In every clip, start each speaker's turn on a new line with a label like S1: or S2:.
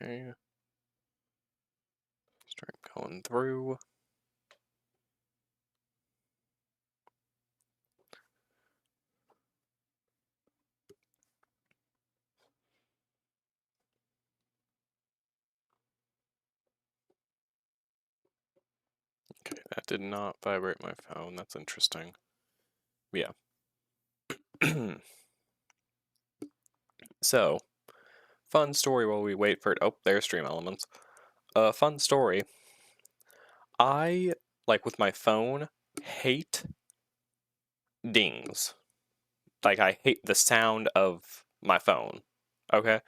S1: Okay. Start going through. Okay, that did not vibrate my phone. That's interesting. Yeah. So, fun story while we wait for it. Oh, there's Stream Elements. Fun story. I, like with my phone, hate dings. Like, I hate the sound of my phone. Okay?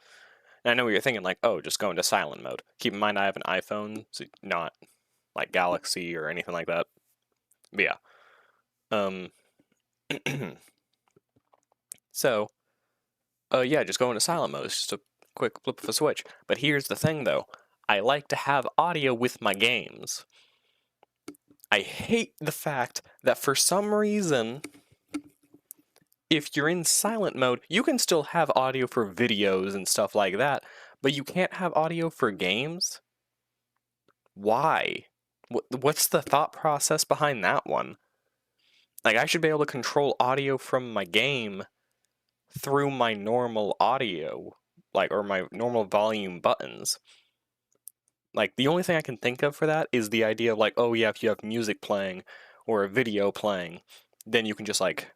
S1: And I know what you're thinking, like, oh, just go into silent mode. Keep in mind I have an iPhone, so not like Galaxy or anything like that. But yeah. So, yeah, just go into silent mode. It's just a quick flip of a switch. But here's the thing, though. I like to have audio with my games. I hate the fact that for some reason, if you're in silent mode, you can still have audio for videos and stuff like that, but you can't have audio for games? Why? What's the thought process behind that one? Like, I should be able to control audio from my game through my normal audio, like, or my normal volume buttons. Like, the only thing I can think of for that is the idea of, like, oh yeah, if you have music playing or a video playing, then you can just, like,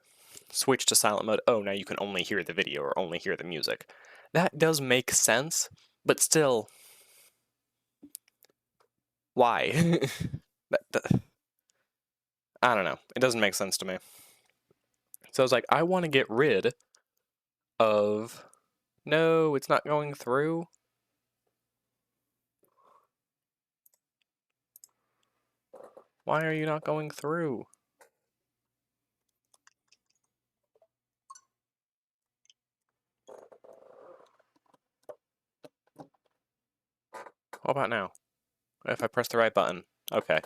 S1: switch to silent mode. Oh, now you can only hear the video or only hear the music. That does make sense, but still, why? I don't know. It doesn't make sense to me. So I was like, I want to get rid of... No, it's not going through. Why are you not going through? What about now? If I press the right button. Okay.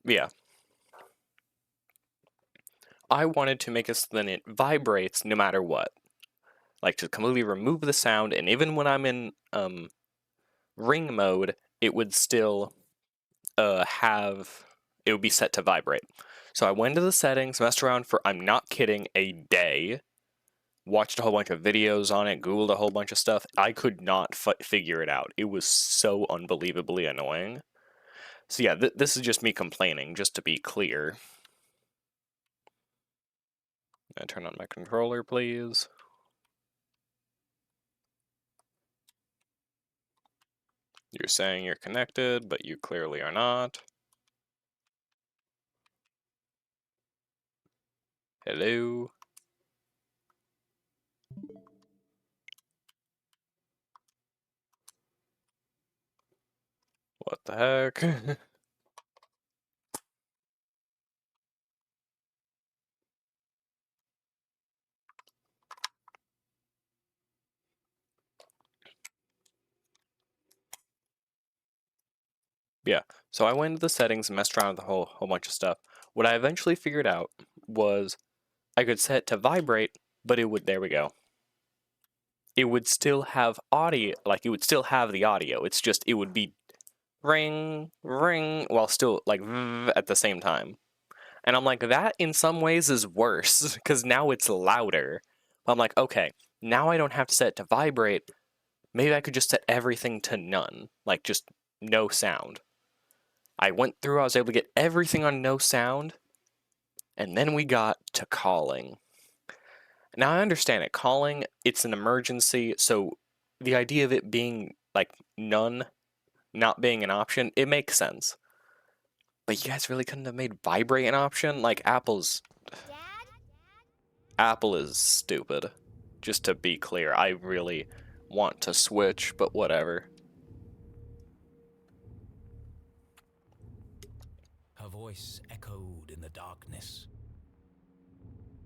S1: Yeah. I wanted to make it so that it vibrates no matter what. Like, to completely remove the sound, and even when I'm in ring mode, it would still it would be set to vibrate. So I went to the settings, messed around for, I'm not kidding, a day. Watched a whole bunch of videos on it, Googled a whole bunch of stuff. I could not figure it out. It was so unbelievably annoying. So yeah, this is just me complaining, just to be clear. Turn on my controller, please. You're saying you're connected, but you clearly are not. Hello? What the heck? Yeah, so I went into the settings and messed around with a whole bunch of stuff. What I eventually figured out was I could set it to vibrate, but it would, there we go. It would still have audio, like it would still have the audio. It's just, it would be ring, ring, while still like at the same time. And I'm like, that in some ways is worse, because now it's louder. I'm like, okay, now I don't have to set it to vibrate. Maybe I could just set everything to none, like just no sound. I went through, I was able to get everything on no sound, and then we got to calling. Now I understand it. Calling, it's an emergency, so the idea of it being like none, not being an option, it makes sense. But you guys really couldn't have made vibrate an option? Like Apple is stupid. Just to be clear, I really want to switch, but whatever.
S2: Her voice echoed in the darkness.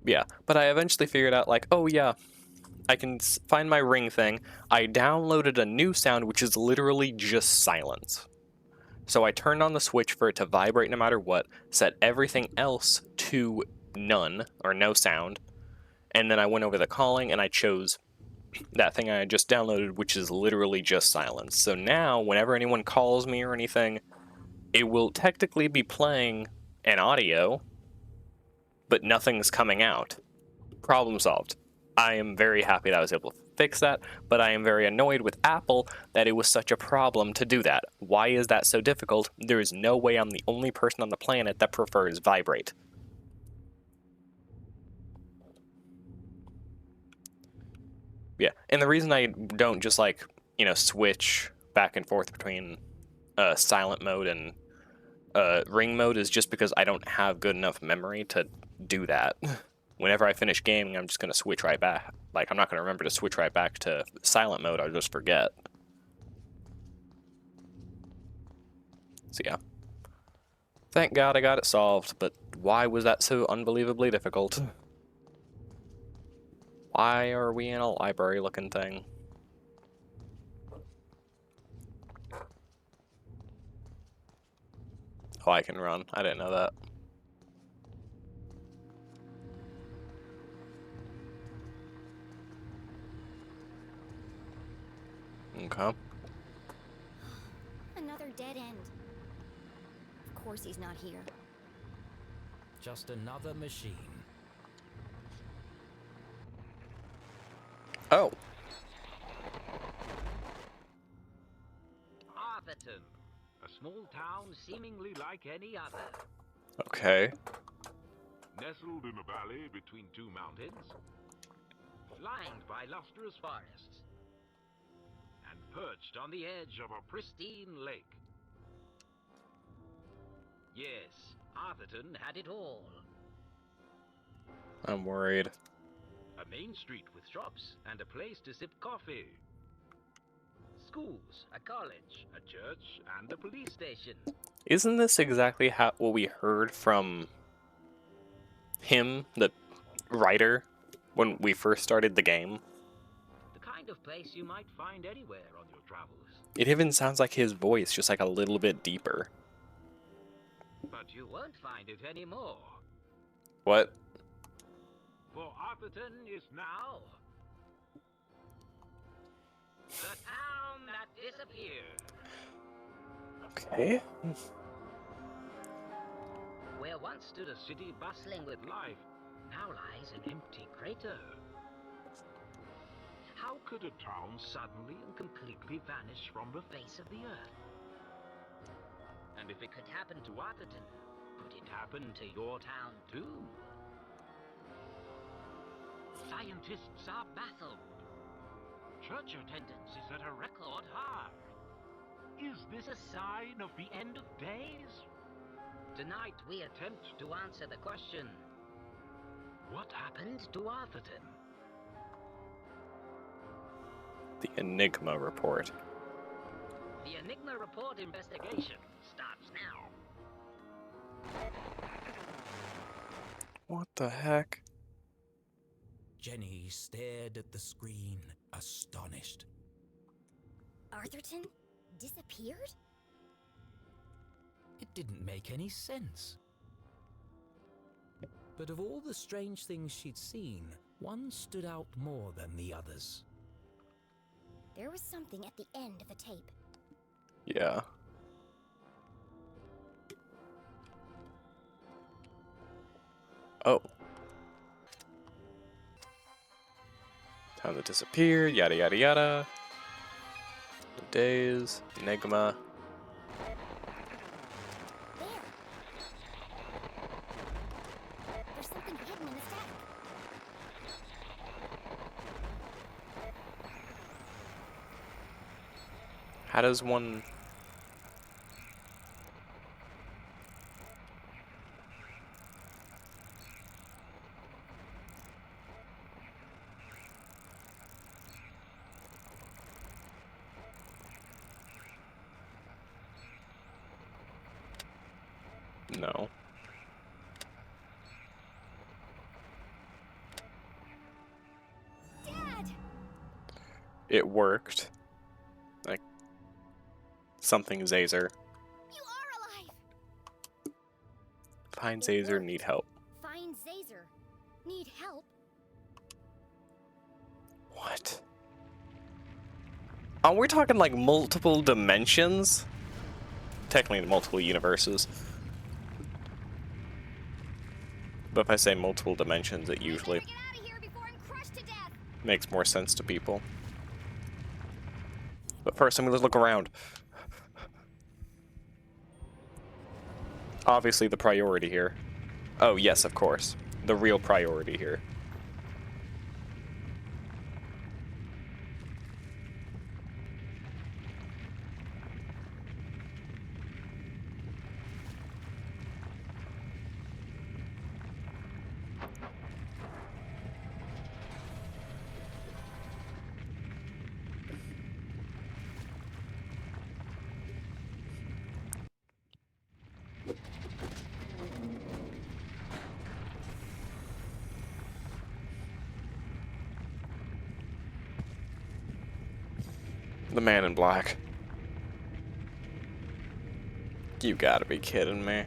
S1: Yeah, but I eventually figured out, like, oh yeah, I can find my ring thing. I downloaded a new sound, which is literally just silence. So I turned on the switch for it to vibrate no matter what, set everything else to none, or no sound, and then I went over the calling and I chose that thing I just downloaded, which is literally just silence. So now, whenever anyone calls me or anything, it will technically be playing an audio, but nothing's coming out. Problem solved. I am very happy that I was able to fix that, but I am very annoyed with Apple that it was such a problem to do that. Why is that so difficult? There is no way I'm the only person on the planet that prefers Vibrate. Yeah, and the reason I don't just like, switch back and forth between silent mode and ring mode is just because I don't have good enough memory to do that. Whenever I finish gaming, I'm just going to switch right back. Like, I'm not going to remember to switch right back to silent mode. I'll just forget. So yeah. Thank God I got it solved, but why was that so unbelievably difficult? Why are we in a library looking thing? Oh, I can run. I didn't know that. Okay.
S3: Another dead end. Of course he's not here.
S2: Just another machine.
S1: Oh.
S4: Arthurton, a small town seemingly like any other.
S1: Okay.
S4: Nestled in a valley between two mountains, lined by lustrous forests, and perched on the edge of a pristine lake. Yes, Arthurton had it all.
S1: I'm worried.
S4: A main street with shops and a place to sip coffee. Schools, a college, a church, and a police station.
S1: Isn't this exactly what we heard from him, the writer, when we first started the game?
S4: The kind of place you might find anywhere on your travels.
S1: It even sounds like his voice, just like a little bit deeper.
S4: But you won't find it anymore.
S1: What?
S4: For Arthurton is now the town that disappeared.
S1: Okay.
S4: Where once stood a city bustling with life, now lies an empty crater. How could a town suddenly and completely vanish from the face of the earth? And if it could happen to Arthurton, could it happen to your town too? Scientists are baffled. Church attendance is at a record high. Is this a sign of the end of days? Tonight we attempt to answer the question, what happened to Arthurton?
S1: The Enigma Report.
S4: The Enigma Report investigation starts now.
S1: What the heck?
S2: Jenny stared at the screen, astonished.
S3: Arthurton disappeared?
S2: It didn't make any sense. But of all the strange things she'd seen, one stood out more than the others.
S3: There was something at the end of the tape.
S1: Yeah. Oh. Town that disappeared, yada yada yada. The days, Enigma.
S3: There! There's something hidden in the stack.
S1: How does one... No.
S3: Dad!
S1: It worked. Like, something Zazer.
S3: You are alive!
S1: Find
S3: It
S1: Zazer,
S3: worked.
S1: need help.
S3: Find Zazer. Need help?
S1: What? we're talking like multiple dimensions? Technically multiple universes. But if I say multiple dimensions, it usually
S3: Get out of here before I'm crushed to death.
S1: makes more sense to people. But first, I'm gonna look around. Obviously, the priority here. Oh, yes, of course. The real priority here. The man in black. You gotta be kidding me.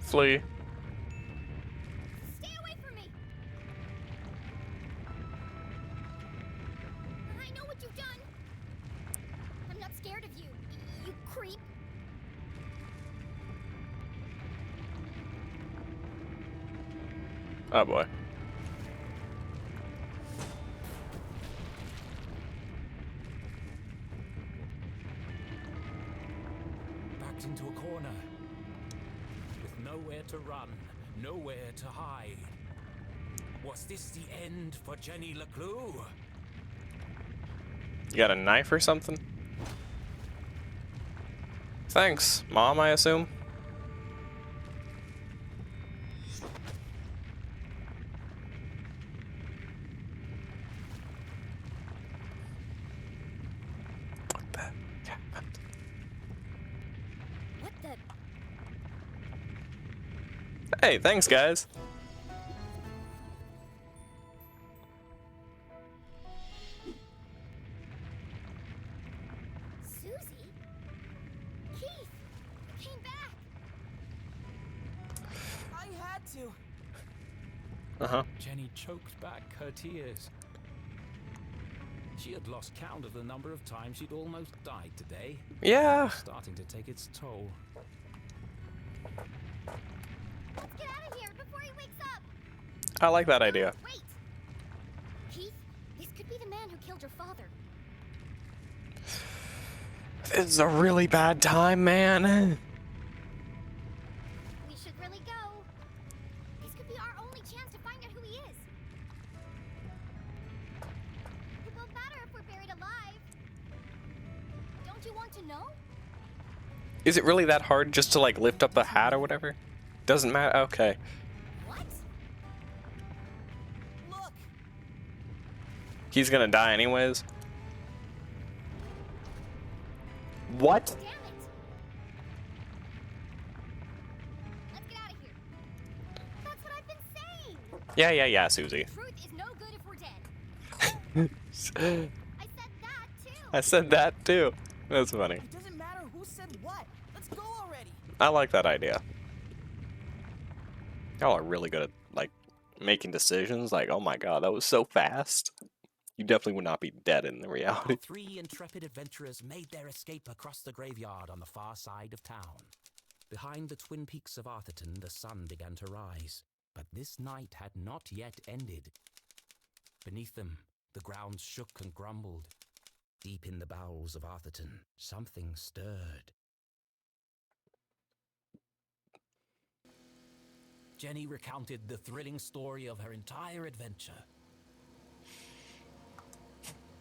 S1: Flee.
S3: Stay away from me. I know what you've done. I'm not scared of you, you creep.
S1: Oh boy.
S2: Backed into a corner. With nowhere to run, nowhere to hide. Was this the end for Jenny LeClue?
S1: You got a knife or something? Thanks, Mom, I assume? What the?
S3: What the?
S1: Hey, thanks, guys.
S3: Susie? Keith, you came back.
S5: I had to.
S1: Uh-huh.
S2: Jenny choked back her tears. She had lost count of the number of times she'd almost died today.
S1: Yeah.
S2: Starting to take its toll.
S3: Let's get out of here before he wakes up.
S1: I like that idea.
S3: Wait. Keith, this could be the man who killed your father.
S1: This is a really bad time, man.
S3: We should really go. This could be our only chance to find out who he is. It won't matter if we're buried alive. Don't you want to know?
S1: Is it really that hard just to, like, lift up a hat or whatever? Doesn't matter? Okay.
S3: What?
S5: Look,
S1: He's gonna die anyways. What?
S3: Damn it. Let's get out of here. That's what I've been saying.
S1: Yeah, Susie.
S3: Truth is no good if we're dead. I said that too.
S1: I said that too. That's funny.
S5: it doesn't matter who said what. Let's go already.
S1: I like that idea. Y'all are really good at, like, making decisions. Like, oh my god, that was so fast. You definitely would not be dead in the reality.
S2: Our three intrepid adventurers made their escape across the graveyard on the far side of town. Behind the twin peaks of Arthurton, the sun began to rise. But this night had not yet ended. Beneath them, the ground shook and grumbled. Deep in the bowels of Arthurton, something stirred. Jenny recounted the thrilling story of her entire adventure.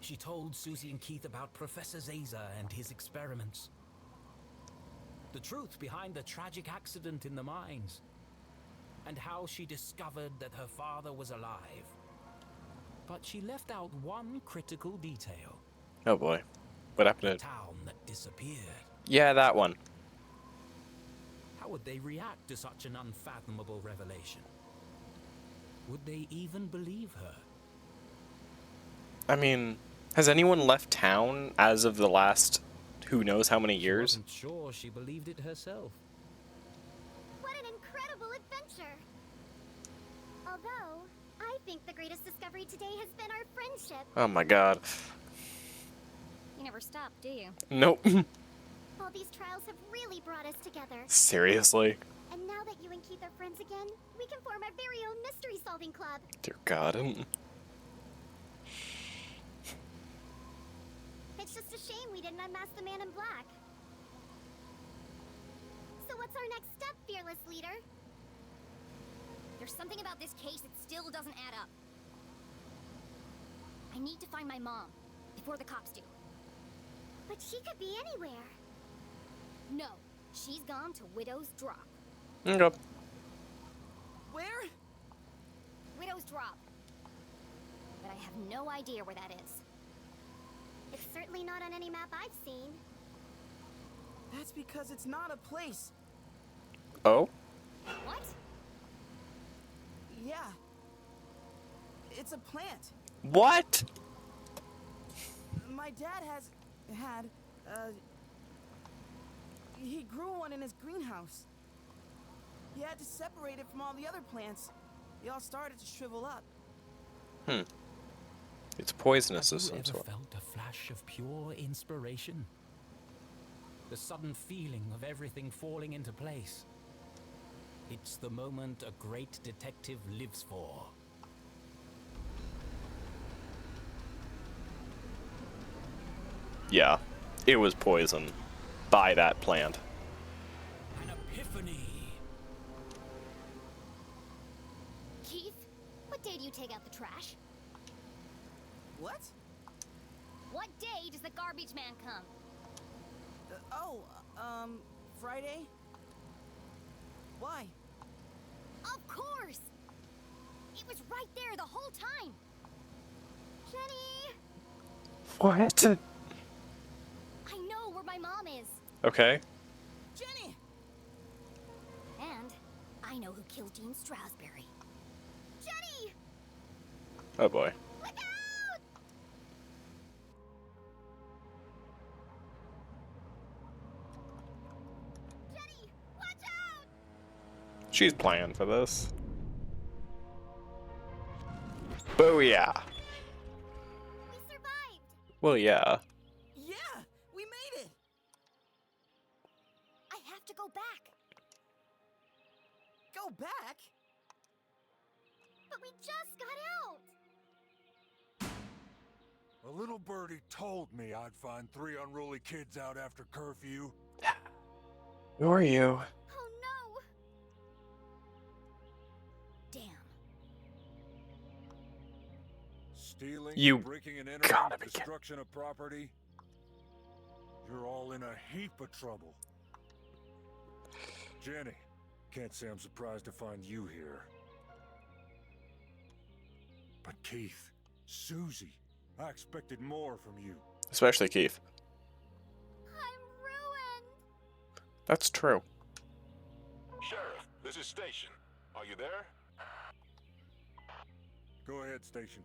S2: She told Susie and Keith about Professor Zaza and his experiments. The truth behind the tragic accident in the mines. And how she discovered that her father was alive. But she left out one critical detail.
S1: Oh boy. What happened
S2: The
S1: to...
S2: town that disappeared.
S1: Yeah, that one.
S2: How would they react to such an unfathomable revelation? Would they even believe her?
S1: I mean, has anyone left town as of the last who knows how many
S2: She
S1: years.
S2: wasn't sure she believed it herself.
S3: What an incredible adventure! Although, I think the greatest discovery today has been our friendship.
S1: Oh my god.
S3: You never stop, do you?
S1: Nope.
S3: All these trials have really brought us together.
S1: Seriously?
S3: And now that you and Keith are friends again, we can form our very own mystery-solving club.
S1: Dear god.
S3: It's just a shame we didn't unmask the man in black. So what's our next step, fearless leader? There's something about this case that still doesn't add up. I need to find my mom, before the cops do. But she could be anywhere. No, she's gone to Widow's Drop.
S1: Okay.
S5: Where?
S3: Widow's Drop. But I have no idea where that is. It's certainly not on any map I've seen.
S5: That's because it's not a place.
S1: Oh?
S3: What?
S5: Yeah. It's a plant.
S1: What?
S5: My dad he grew one in his greenhouse. He had to separate it from all the other plants. They all started to shrivel up.
S1: It's poisonous
S2: Have
S1: of
S2: you
S1: some
S2: ever
S1: sort.
S2: felt a flash of pure inspiration? The sudden feeling of everything falling into place. It's the moment a great detective lives for.
S1: Yeah. It was poison. By that plant.
S2: An epiphany.
S3: Keith, what day do you take out the trash?
S5: What?
S3: What day does the garbage man come?
S5: Friday? Why?
S3: Of course! It was right there the whole time! Jenny!
S1: What?
S3: I know where my mom is!
S1: Okay.
S5: Jenny!
S3: And I know who killed Dean Strasberry. Jenny!
S1: Oh boy.
S3: Look out! Jenny! Watch out!
S1: She's playing for this. Booyah!
S3: We survived!
S1: Well, yeah.
S5: Yeah! We made it!
S3: I have to go back!
S5: Go back?
S3: But we just got out!
S6: A little birdie told me I'd find 3 unruly kids out after curfew.
S1: Who are you?
S3: Oh no! Damn.
S6: Stealing,
S1: You
S6: breaking and
S1: gotta
S6: entering,
S1: be kidding.
S6: destruction of property. You're all in a heap of trouble. Jenny, can't say I'm surprised to find you here. But Keith, Susie, I expected more from you.
S1: Especially Keith.
S3: I'm ruined!
S1: That's true.
S7: Sheriff, this is Station. Are you there?
S6: Go ahead, Station.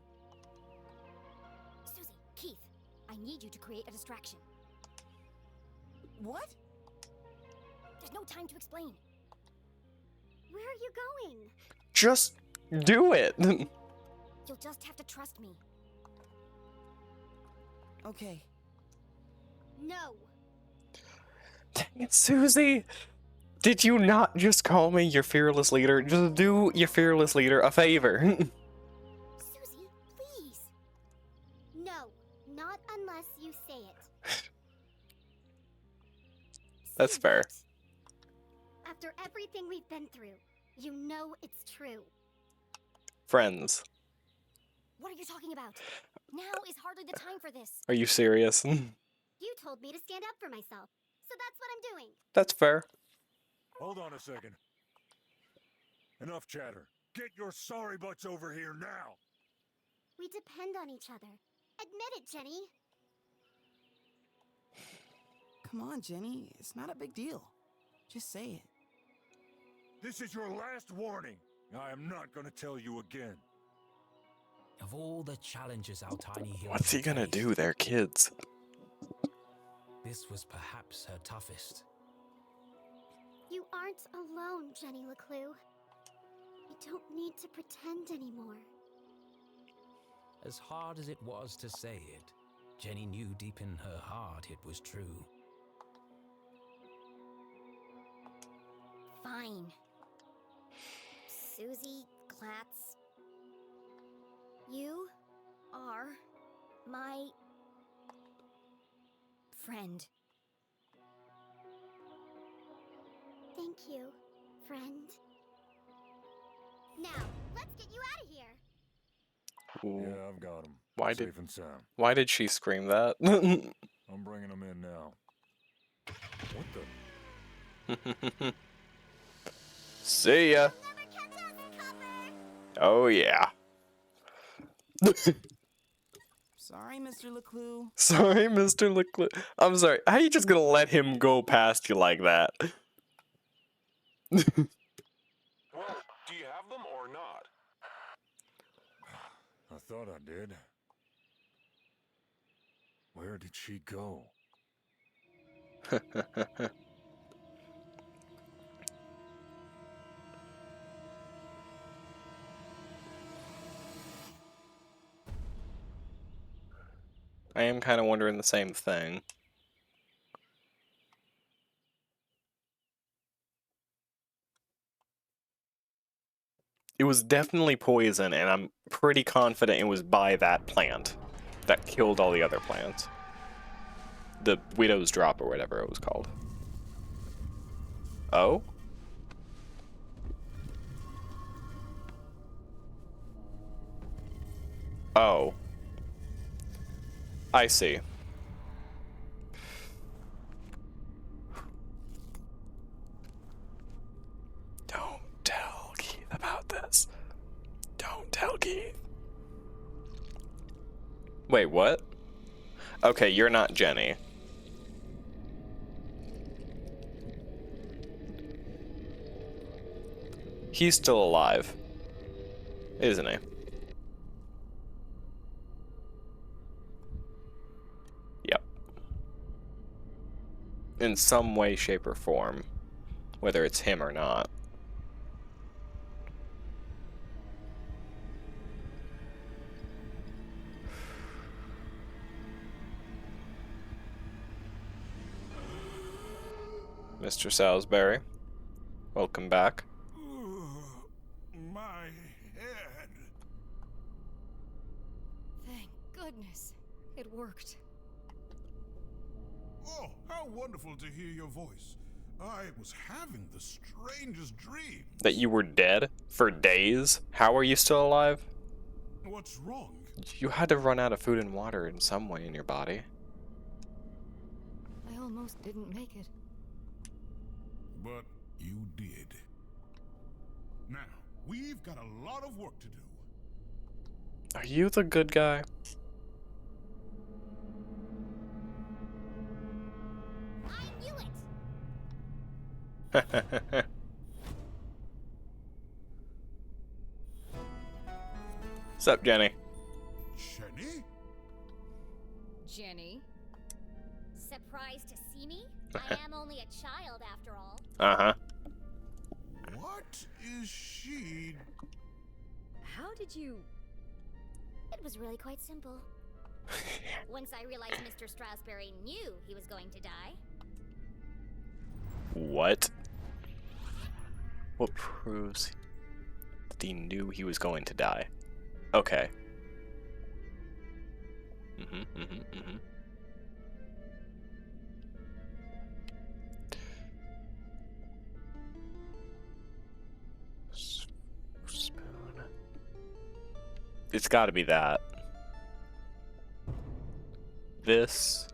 S3: Susie, Keith, I need you to create a distraction.
S5: What?
S3: There's no time to explain. Where are you going?
S1: Just do it.
S3: You'll just have to trust me.
S5: Okay.
S3: No!
S1: Dang it, Susie. Did you not just call me your fearless leader? Just do your fearless leader a favor.
S3: Susie, please! No, not unless you say it.
S1: That's
S3: Say
S1: fair.
S3: what? After everything we've been through, you know it's true.
S1: Friends.
S3: What are you talking about? Now is hardly the time for this.
S1: Are you serious?
S3: You told me to stand up for myself, so that's what I'm doing.
S1: That's fair.
S6: Hold on a second. Enough chatter. Get your sorry butts over here now.
S3: We depend on each other. Admit it, Jenny.
S5: Come on, Jenny. It's not a big deal. Just say it.
S6: This is your last warning. I am not going to tell you again.
S2: Of all the challenges our tiny hero
S1: What's he gonna
S2: faced,
S1: do? They're kids.
S2: this was perhaps her toughest.
S3: You aren't alone, Jenny LeClue. You don't need to pretend anymore.
S2: As hard as it was to say it, Jenny knew deep in her heart it was true.
S3: Fine. Susie Glatz. You are my friend. Thank you, friend. Now, let's get you out of here.
S1: Ooh.
S6: Yeah, I've got him.
S1: Why
S6: Safe
S1: did
S6: and sound.
S1: why did she scream that?
S6: I'm bringing him in now. What the?
S1: See ya.
S3: Never catch us, Copper!
S1: Oh yeah.
S5: Sorry, Mr. LeClue.
S1: Sorry, Mr. Leclerc. I'm sorry. How you just gonna let him go past you like that?
S7: Well, do you have them or not?
S6: I thought I did. Where did she go?
S1: I am kind of wondering the same thing. It was definitely poison, and I'm pretty confident it was by that plant that killed all the other plants. The Widow's Drop or whatever it was called. Oh? Oh. I see. Don't tell Keith about this. Don't tell Keith. Wait, what? Okay, you're not Jenny. He's still alive, isn't he? Yep. In some way, shape, or form, whether it's him or not. Mr. Salisbury, welcome back.
S6: My head.
S8: Thank goodness. It worked.
S9: Oh, how wonderful to hear your voice. I was having the strangest dream.
S1: That you were dead for days? How are you still alive?
S9: What's wrong?
S1: You had to run out of food and water in some way in your body.
S8: I almost didn't make it.
S9: But you did. Now, we've got a lot of work to do.
S1: Are you the good guy?
S3: I knew it!
S1: Sup, Jenny?
S9: Jenny?
S8: Jenny?
S3: Surprised to see me? I am only a child after all.
S1: Uh-huh.
S9: What is she?
S8: How did you...
S3: It was really quite simple. Once I realized Mr. Strasberry knew he was going to die.
S1: What? What proves that he knew he was going to die? Okay. Spoon. It's gotta be that. This.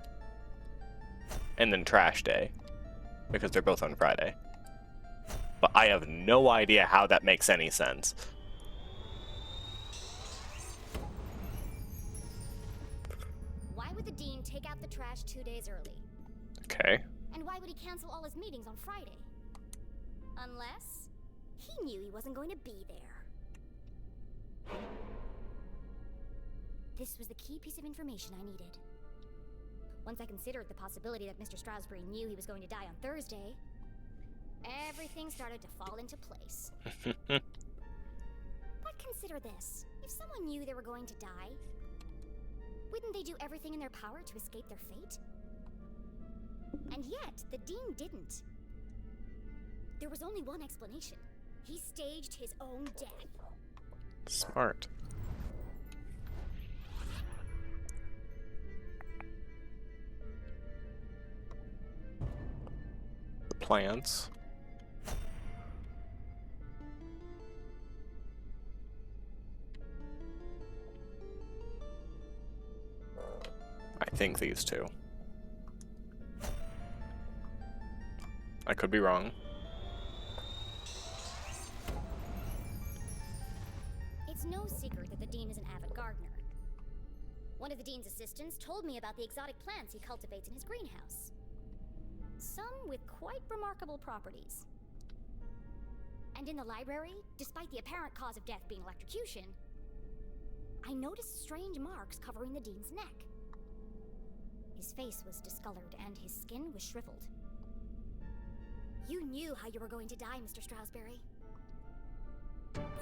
S1: And then Trash Day. Because they're both on Friday. But I have no idea how that makes any sense.
S3: Why would the dean take out the trash 2 days early?
S1: Okay.
S3: And why would he cancel all his meetings on Friday? Unless he knew he wasn't going to be there. This was the key piece of information I needed. Once I considered the possibility that Mr. Strasberry knew he was going to die on Thursday, everything started to fall into place. But consider this. If someone knew they were going to die, wouldn't they do everything in their power to escape their fate? And yet, the Dean didn't. There was only one explanation. He staged his own death.
S1: Smart. The plants. I think these two. I could be wrong.
S3: It's no secret that the Dean is an avid gardener. One of the Dean's assistants told me about the exotic plants he cultivates in his greenhouse. Some with quite remarkable properties. And in the library, despite the apparent cause of death being electrocution, I noticed strange marks covering the Dean's neck. His face was discolored and his skin was shriveled. You knew how you were going to die, Mr. Strasberry.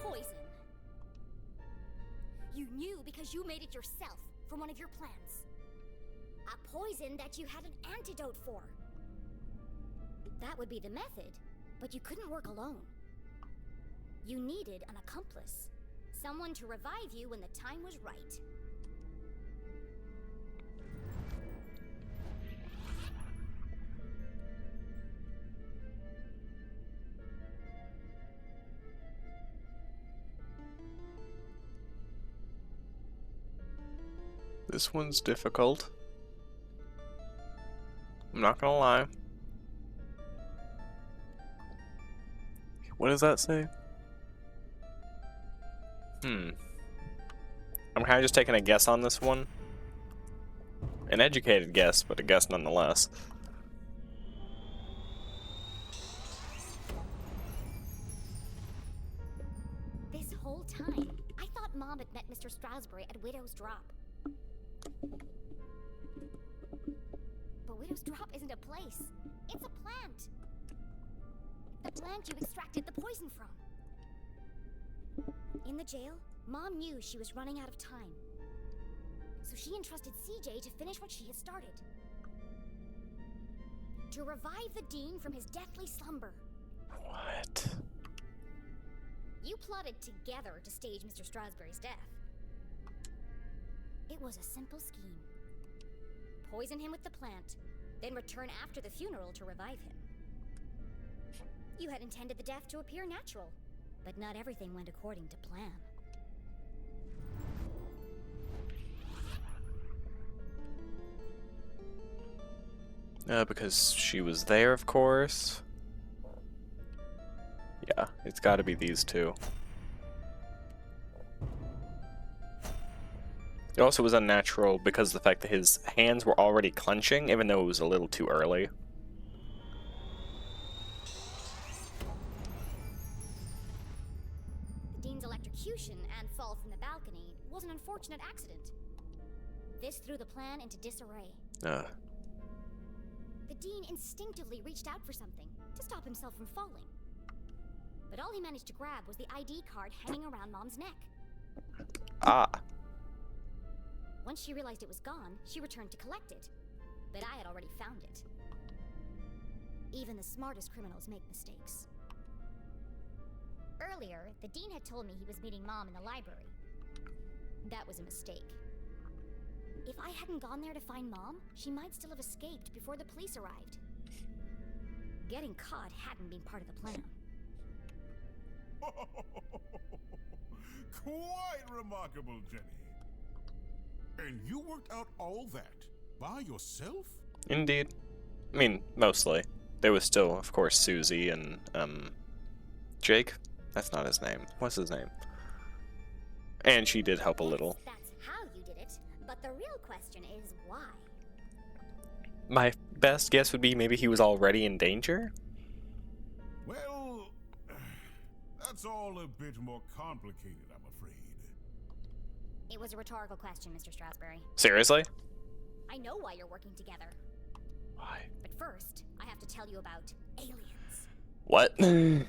S3: Poison. You knew because you made it yourself from one of your plants. A poison that you had an antidote for. That would be the method, but you couldn't work alone. You needed an accomplice. Someone to revive you when the time was right.
S1: This one's difficult. I'm not gonna lie. What does that say? I'm kind of just taking a guess on this one. An educated guess, but a guess nonetheless.
S3: This whole time, I thought Mom had met Mr. Strasberry at Widow's Drop. But Widow's Drop isn't a place. It's a plant. The plant you extracted the poison from. In the jail, Mom knew she was running out of time. So she entrusted CJ to finish what she had started. To revive the Dean from his deathly slumber.
S1: What?
S3: You plotted together to stage Mr. Strasberry's death. It was a simple scheme. Poison him with the plant, then return after the funeral to revive him. You had intended the death to appear natural, but not everything went according to plan.
S1: Because she was there, of course. Yeah, it's gotta be these two. It also was unnatural because of the fact that his hands were already clenching, even though it was a little too early.
S3: The Dean's electrocution and fall from the balcony was an unfortunate accident. This threw the plan into disarray. The Dean instinctively reached out for something to stop himself from falling. But all he managed to grab was the ID card hanging around Mom's neck.
S1: Ah.
S3: Once she realized it was gone, she returned to collect it. But I had already found it. Even the smartest criminals make mistakes. Earlier, the Dean had told me he was meeting Mom in the library. That was a mistake. If I hadn't gone there to find Mom, she might still have escaped before the police arrived. Getting caught hadn't been part of the plan.
S9: Quite remarkable, Jenny. And you worked out all that by yourself?
S1: Indeed. I mean, mostly. There was still, of course, Susie and, Jake? That's not his name. What's his name? And she did help a little.
S3: That's how you did it, but the real question is why?
S1: My best guess would be maybe he was already in danger?
S9: Well, that's all a bit more complicated, I'm afraid.
S3: It was a rhetorical question, Mr. Strasberry.
S1: Seriously?
S3: I know why you're working together.
S1: Why?
S3: But first, I have to tell you about aliens.
S1: What? What?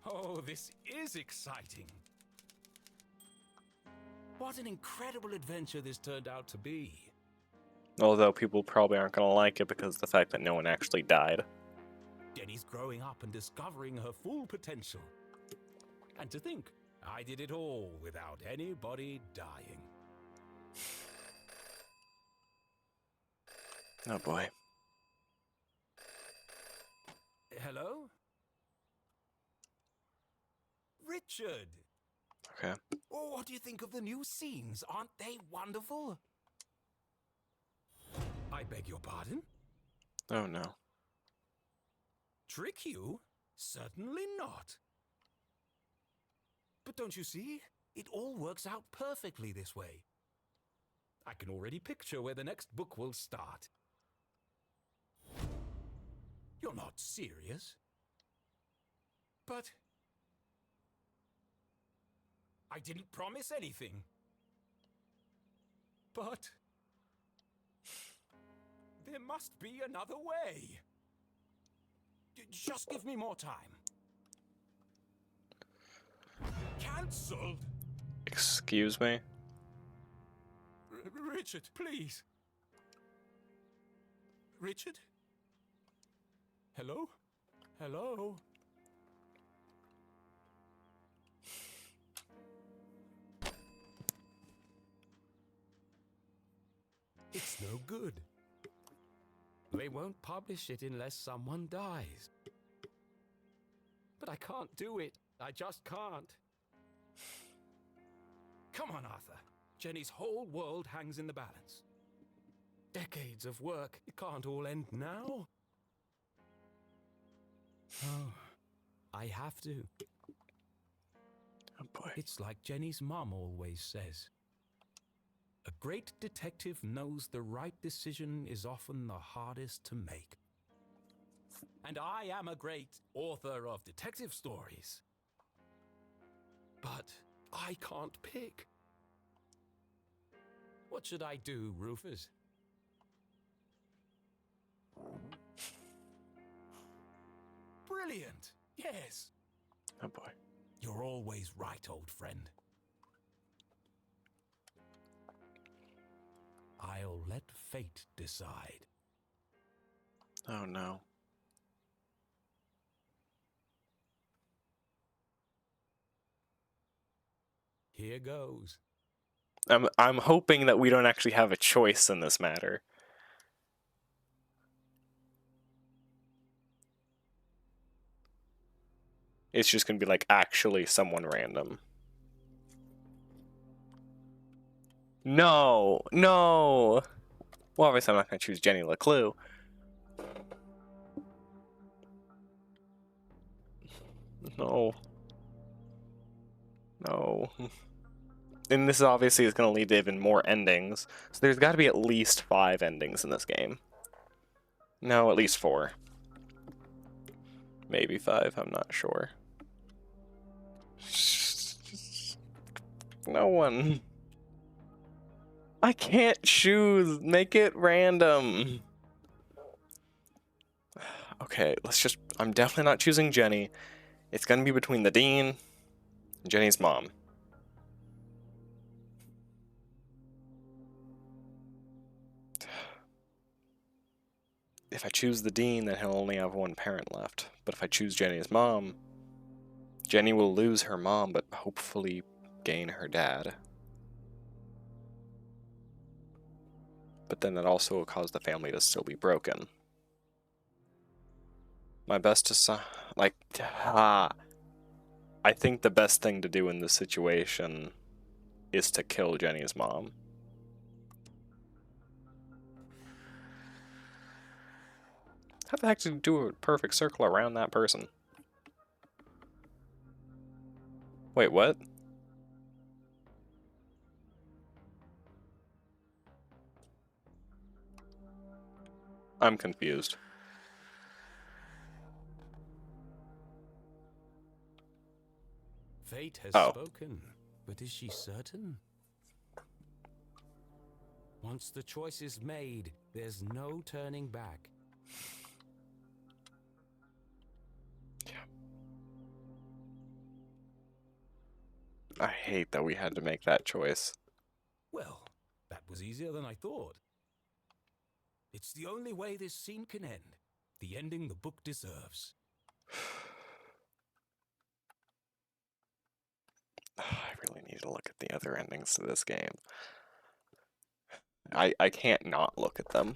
S2: Oh, this is exciting. What an incredible adventure this turned out to be.
S1: Although people probably aren't going to like it because of the fact that no one actually died.
S2: Jenny's growing up and discovering her full potential. And to think, I did it all without anybody dying.
S1: Oh boy.
S2: Hello? Richard!
S1: Okay.
S2: Oh, what do you think of the new scenes? Aren't they wonderful? I beg your pardon?
S1: Oh no.
S2: Trick you? Certainly not. But don't you see? It all works out perfectly this way. I can already picture where the next book will start. You're not serious? But I didn't promise anything. But there must be another way. Just give me more time. Cancelled?
S1: Excuse me?
S2: Richard, please. Richard? Hello? Hello? It's no good. They won't publish it unless someone dies. But I can't do it. I just can't. Come on, Arthur. Jenny's whole world hangs in the balance. Decades of work. It can't all end now. Oh, I have to.
S1: Oh boy.
S2: It's like Jenny's mom always says. A great detective knows the right decision is often the hardest to make. And I am a great author of detective stories. But I can't pick. What should I do, Rufus? Brilliant! Yes!
S1: Oh boy.
S2: You're always right, old friend. I'll let fate decide.
S1: Oh no.
S2: Here goes.
S1: I'm hoping that we don't actually have a choice in this matter. It's just gonna be like actually someone random. No, no. Well, obviously I'm not gonna choose Jenny LeClue. No. No. And this obviously is going to lead to even more endings. So there's got to be at least 5 endings in this game. No, at least 4. Maybe 5, I'm not sure. No one. I can't choose. Make it random. Okay, let's just... I'm definitely not choosing Jenny. It's going to be between the Dean and Jenny's mom. If I choose the Dean, then he'll only have one parent left. But if I choose Jenny's mom, Jenny will lose her mom, but hopefully gain her dad. But then that also will cause the family to still be broken. My best to I think the best thing to do in this situation is to kill Jenny's mom. How the heck did you do a perfect circle around that person? Wait, what? I'm confused.
S2: Fate has
S1: Oh.
S2: spoken, but is she certain? Once the choice is made, there's no turning back.
S1: I hate that we had to make that choice.
S2: Well, that was easier than I thought. It's the only way this scene can end. The ending the book deserves.
S1: I really need to look at the other endings to this game. I can't not look at them.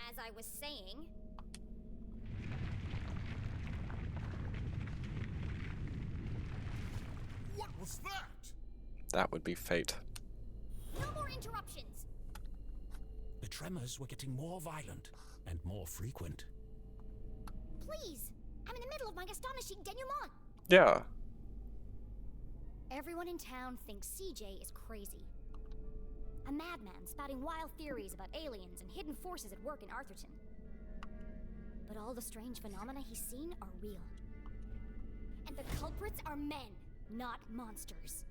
S3: As I was saying,
S9: What was that?
S1: That would be fate.
S3: no more interruptions.
S2: The tremors were getting more violent and more frequent.
S3: Please, I'm in the middle of my astonishing denouement.
S1: Yeah.
S3: Everyone in town thinks CJ is crazy. A madman spouting wild theories about aliens and hidden forces at work in Arthurton. But all the strange phenomena he's seen are real. And the culprits are men, not monsters.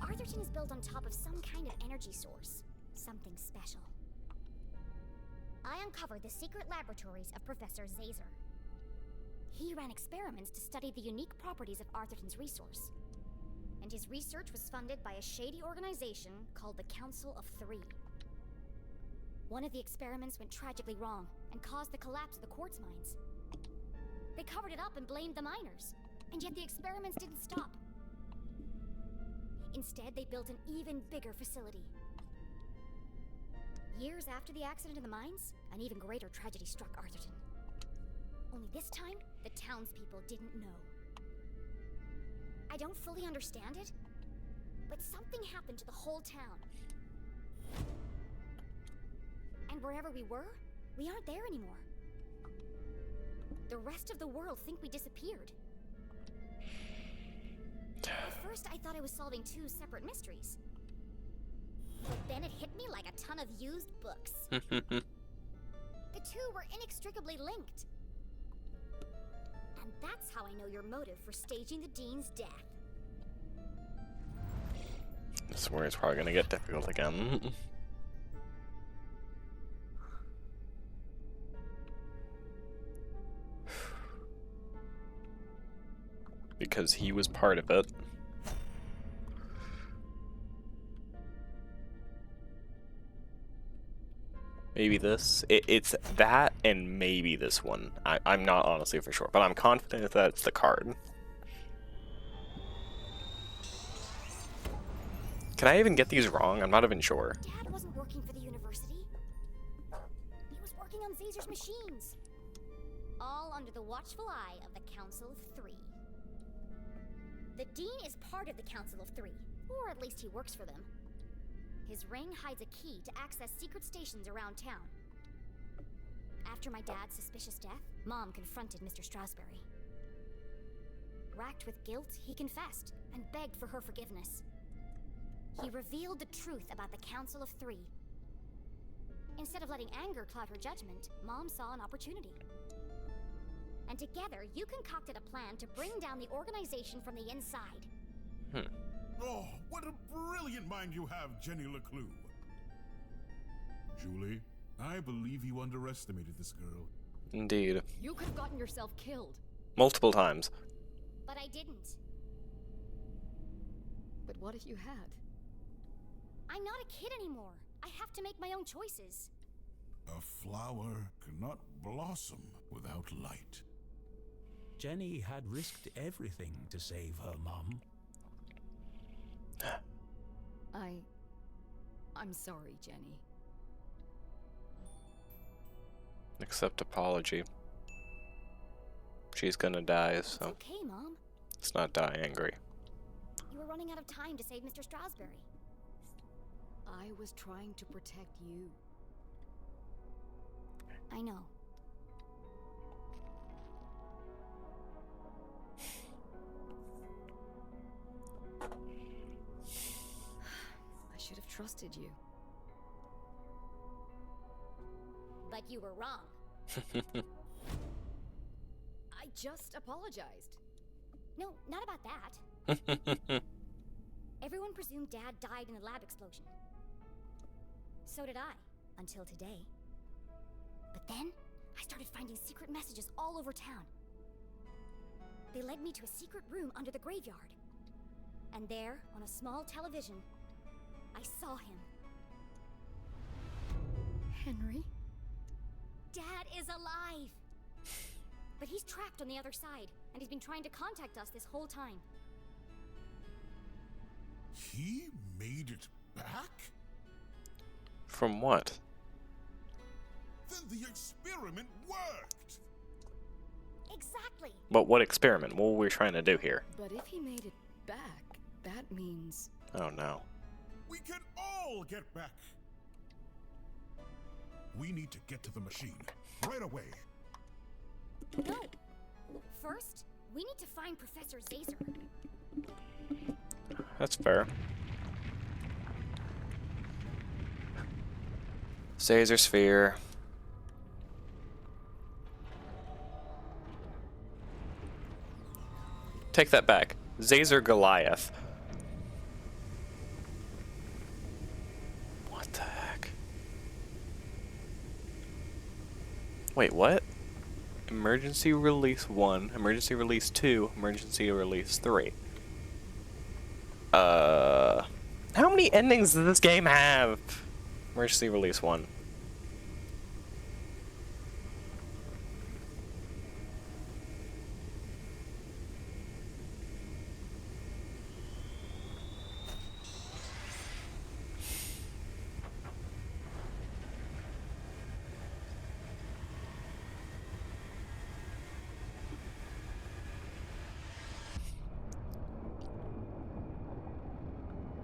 S3: Arthurton is built on top of some kind of energy source. Something special. I uncovered the secret laboratories of Professor Zazer. He ran experiments to study the unique properties of Arthurton's resource. And his research was funded by a shady organization called the Council of Three. One of the experiments went tragically wrong and caused the collapse of the quartz mines. They covered it up and blamed the miners, and yet the experiments didn't stop. Instead, they built an even bigger facility. Years after the accident in the mines, an even greater tragedy struck Arthurton. Only this time, the townspeople didn't know. I don't fully understand it, but something happened to the whole town. And wherever we were, we aren't there anymore. The rest of the world think we disappeared. At first, I thought I was solving two separate mysteries. But then it hit me like a ton of used books. The two were inextricably linked. And that's how I know your motive for staging the Dean's death.
S1: This is where it's probably gonna get difficult again. Because he was part of it. Maybe this. It's that and maybe this one. I'm not honestly for sure, but I'm confident that it's the card. Can I even get these wrong? I'm not even sure.
S3: Dad wasn't working for the university. He was working on Zazer's machines. All under the watchful eye of the Council of Three. The Dean is part of the Council of Three, or at least he works for them. His ring hides a key to access secret stations around town. After my dad's suspicious death, Mom confronted Mr. Strasberry. Racked with guilt, he confessed and begged for her forgiveness. He revealed the truth about the Council of Three. Instead of letting anger cloud her judgment, Mom saw an opportunity. And together, you concocted a plan to bring down the organization from the inside.
S9: Oh, what a brilliant mind you have, Jenny LeClue. Julie, I believe you underestimated this girl.
S1: Indeed.
S8: You could have gotten yourself killed.
S1: Multiple times.
S3: But I didn't.
S8: But what if you had?
S3: I'm not a kid anymore. I have to make my own choices.
S9: A flower cannot blossom without light.
S2: Jenny had risked everything to save her mum.
S8: I'm sorry, Jenny.
S1: Accept apology. she's gonna die,
S3: It's
S1: so
S3: okay, Mom.
S1: let's not die angry.
S3: You were running out of time to save Mr. Strasberry.
S8: I was trying to protect you.
S3: I know.
S8: I should have trusted you.
S3: But you were wrong.
S8: I just apologized.
S3: No, not about that. Everyone presumed Dad died in the lab explosion. So did I, until today. But then, I started finding secret messages all over town. They led me to a secret room under the graveyard. And there, on a small television, I saw him.
S8: Henry?
S3: Dad is alive! But he's trapped on the other side, and he's been trying to contact us this whole time.
S9: He made it back?
S1: From what?
S9: Then the experiment worked!
S3: Exactly!
S1: But what experiment? What were we trying to do here?
S8: But if he made it back, that means...
S1: Oh no.
S9: We can all get back! We need to get to the machine right away.
S3: No! First, we need to find Professor Zazer.
S1: That's fair. Zazer Sphere. Take that back. Zazer Goliath. What the heck? Wait, what? Emergency Release 1, Emergency Release 2, Emergency Release 3. How many endings does this game have? Emergency Release 1.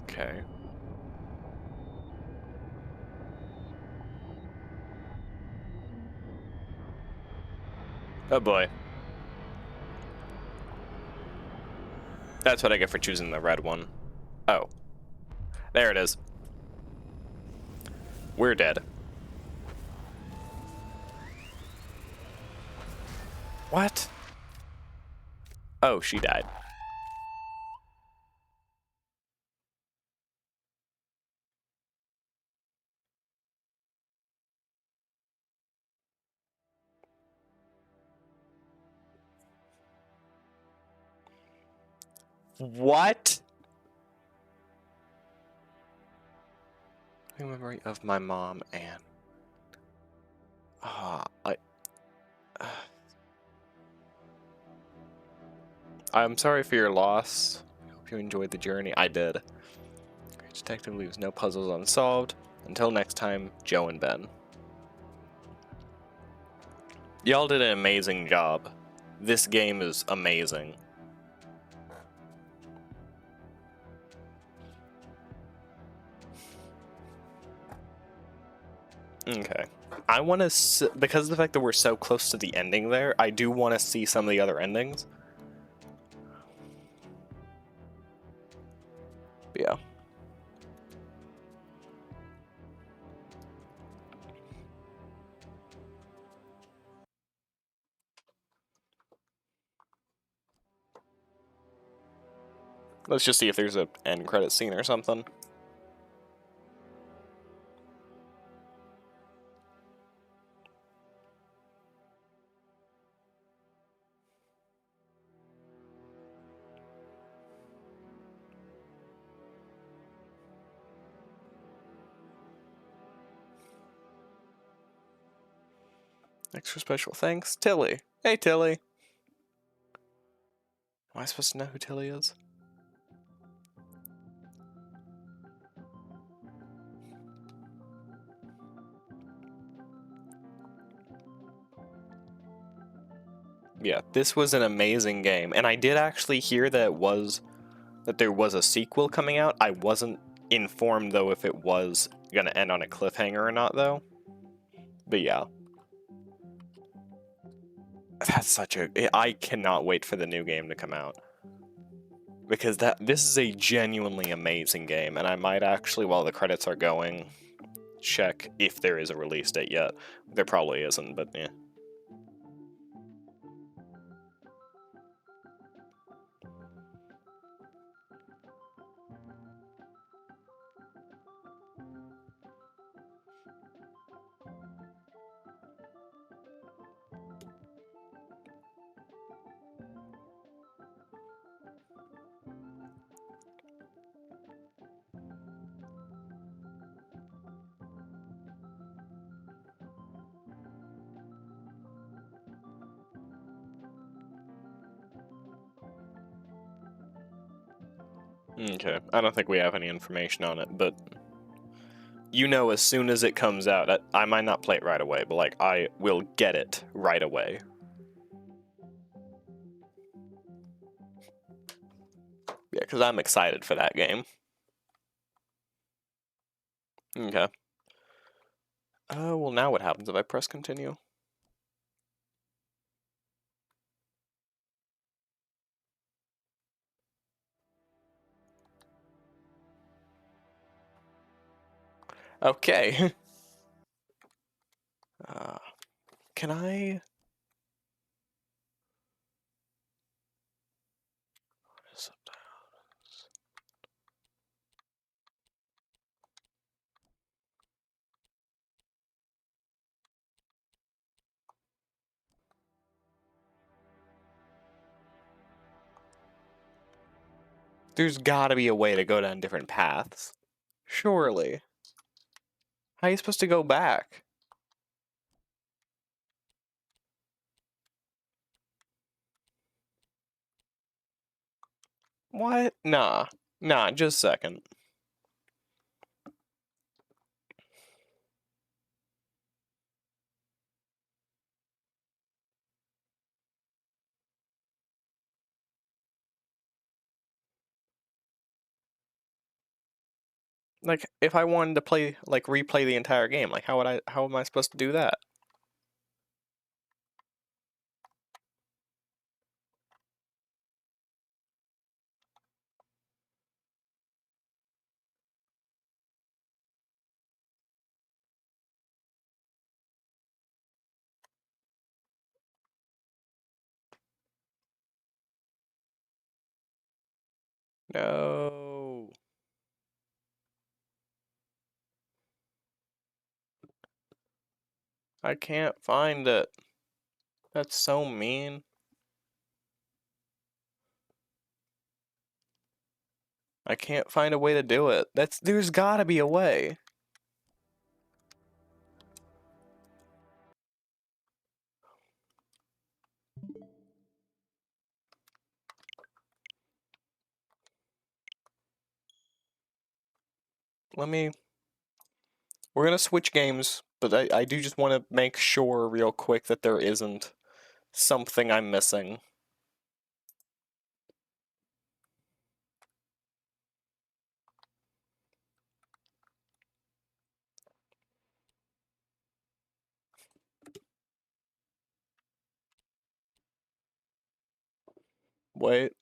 S1: Okay. Oh boy. That's what I get for choosing the red one. Oh. There it is. We're dead. What? Oh, she died. What? Memory of my mom and I'm sorry for your loss. Hope you enjoyed the journey. I did. Great Detective leaves no puzzles unsolved. Until next time, Joe and Ben. Y'all did an amazing job. This game is amazing. Okay. I want to, because of the fact that we're so close to the ending there, I do want to see some of the other endings. But yeah. Let's just see if there's an end credit scene or something. Extra special thanks, Tilly. Hey, Tilly. Am I supposed to know who Tilly is? Yeah, this was an amazing game, and I did actually hear that there was a sequel coming out. I wasn't informed though if it was gonna end on a cliffhanger or not though. But yeah. That's such a I cannot wait for the new game to come out. Because this is a genuinely amazing game, and I might actually, while the credits are going, check if there is a release date yet. There probably isn't, but yeah. Okay, I don't think we have any information on it, but you know, as soon as it comes out, I might not play it right away, but like I will get it right away. Yeah, because I'm excited for that game. Okay. Well, now what happens if I press continue? Okay. Can I? There's gotta be a way to go down different paths. Surely. How are you supposed to go back? What? Nah. Nah, just a second. Like, if I wanted to play, like, replay the entire game, like, how am I supposed to do that? No. I can't find it. That's so mean. I can't find a way to do it. There's gotta be a way. We're gonna switch games, but I do just want to make sure real quick that there isn't something I'm missing. Wait.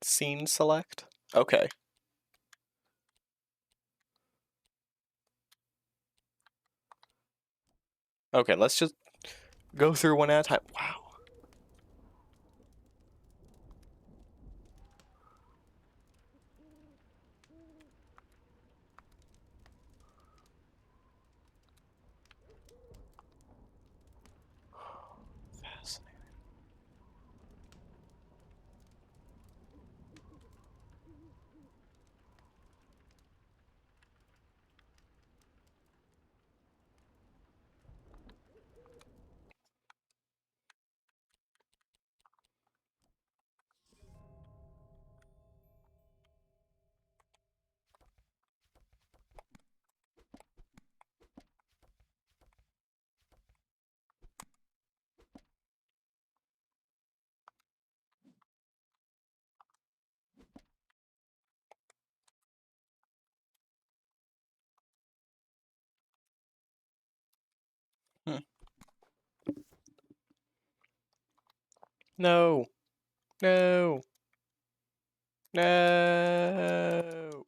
S1: Scene select? Okay. Okay, let's just go through one at a time. Wow. No. No. No.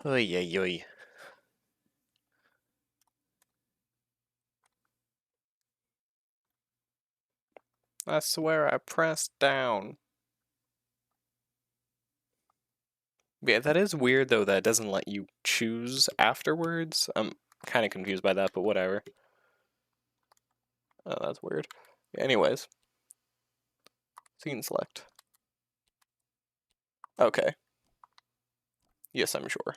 S1: Oy, oy, oy. I swear I pressed down. Yeah, that is weird though that it doesn't let you choose afterwards. I'm kind of confused by that, but whatever. Oh, that's weird. Anyways. Scene select. Okay. Yes, I'm sure.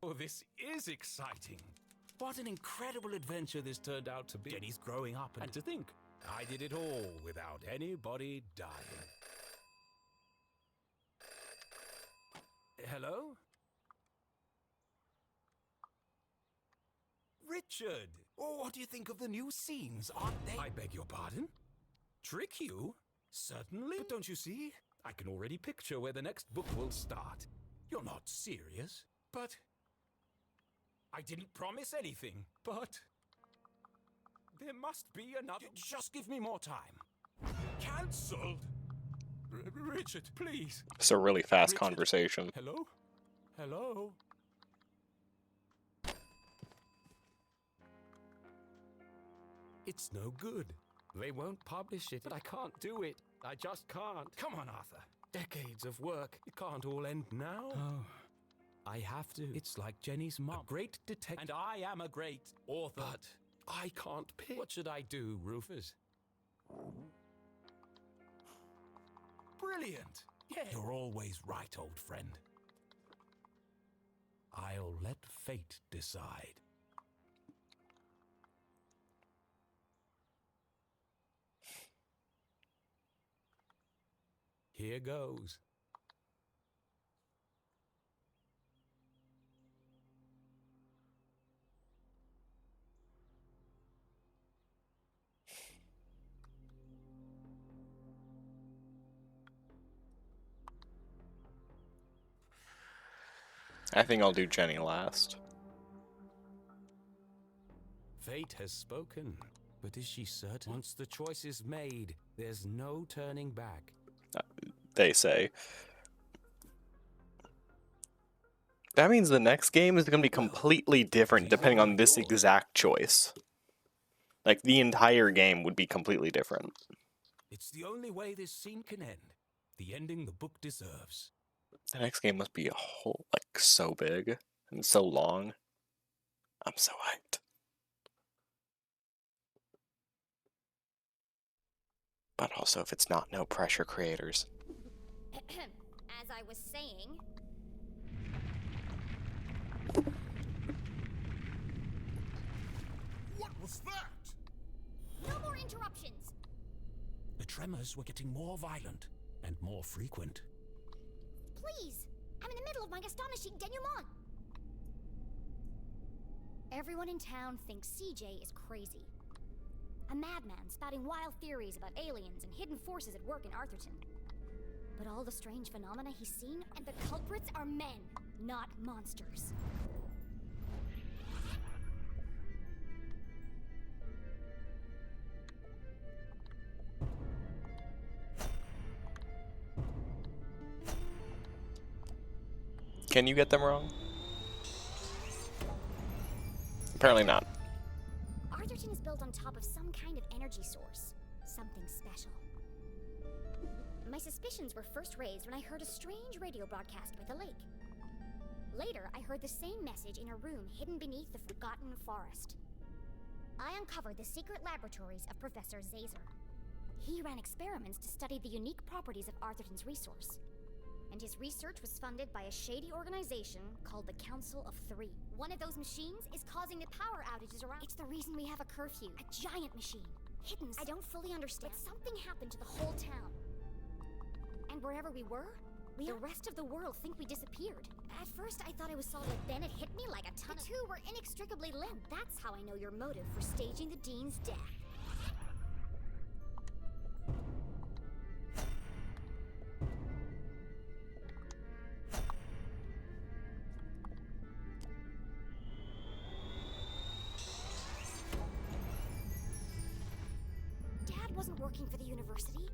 S2: Oh, this is exciting. What an incredible adventure this turned out to be. Jenny's growing up, and to think, I did it all without anybody dying. Hello? Richard! Oh, what do you think of the new scenes? Aren't they? I beg your pardon? Trick you? Certainly. But don't you see? I can already picture where the next book will start. You're not serious. But I didn't promise anything. But there must be another. Just give me more time. Cancelled. Richard, please.
S1: It's a really fast
S2: Richard?
S1: conversation.
S2: Hello? Hello? It's no good. They won't publish it, but I can't do it. I just can't. Come on, Arthur. Decades of work. It can't all end now. Oh, I have to. It's like Jenny's mom. A great detective. And I am a great author. But I can't pick. What should I do, Rufus? Brilliant. Yeah. You're always right, old friend. I'll let fate decide. Here goes.
S1: I think I'll do Jenny last.
S2: Fate has spoken, but is she certain? Once the choice is made, there's no turning back.
S1: They say. That means the next game is going to be completely different depending on this exact choice. Like, the entire game would be completely different.
S2: It's the only way this scene can end. The ending the book deserves.
S1: The next game must be a whole, like, so big and so long. I'm so hyped. But also, if it's not, no pressure, creators.
S3: As I was saying,
S9: What was that?
S3: no more interruptions.
S2: The tremors were getting more violent and more frequent.
S3: Please, I'm in the middle of my astonishing denouement. Everyone in town thinks CJ is crazy. A madman spouting wild theories about aliens and hidden forces at work in Arthurton. But all the strange phenomena he's seen, and the culprits are men, not monsters.
S1: Can you get them wrong? Apparently not.
S3: Arthurton is built on top of some kind of energy source. Something special. My suspicions were first raised when I heard a strange radio broadcast by the lake. Later, I heard the same message in a room hidden beneath the Forgotten Forest. I uncovered the secret laboratories of Professor Zazer. He ran experiments to study the unique properties of Arthurton's resource. And his research was funded by a shady organization called the Council of Three. One of those machines is causing the power outages around. It's the reason we have a curfew. A giant machine. hidden. I don't fully understand. But something happened to the whole town. And wherever we were, the rest of the world think we disappeared. At first, I thought I was solid. Then it hit me like a ton. The two were inextricably linked. That's how I know your motive for staging the Dean's death. Dad wasn't working for the university.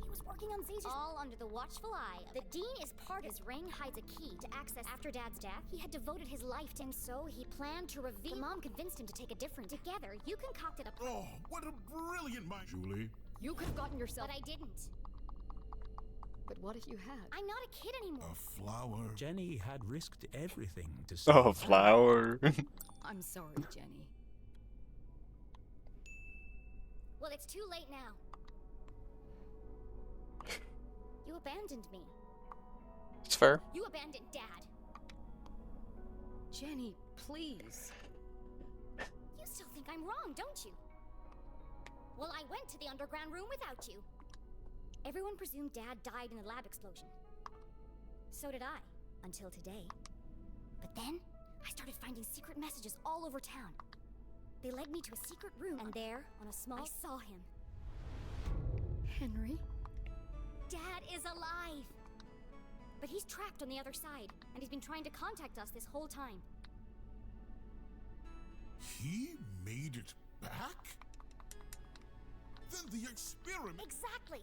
S3: He was working on Zazer's. All under the watchful eye. The Dean is part of his ring hides a key to access. After Dad's death, he had devoted his life to him, so he planned to reveal. The mom convinced him to take a different. Together, you concocted a.
S9: Oh, what a brilliant mind, Julie.
S8: You could have gotten yourself.
S3: But I didn't.
S8: But what if you had?
S3: I'm not a kid anymore.
S9: A flower.
S2: Jenny had risked everything to save
S1: Oh,
S2: Anne.
S1: flower.
S8: I'm sorry, Jenny.
S3: Well, it's too late now. You abandoned me.
S1: It's fair.
S3: You abandoned Dad.
S8: Jenny, please.
S3: You still think I'm wrong, don't you? Well, I went to the underground room without you. Everyone presumed Dad died in the lab explosion. So did I, until today. But then, I started finding secret messages all over town. They led me to a secret room, and there, on a small... I saw him.
S8: Henry?
S3: Dad is alive! But he's trapped on the other side, and he's been trying to contact us this whole time.
S9: He made it back? Then the experiment...
S3: Exactly!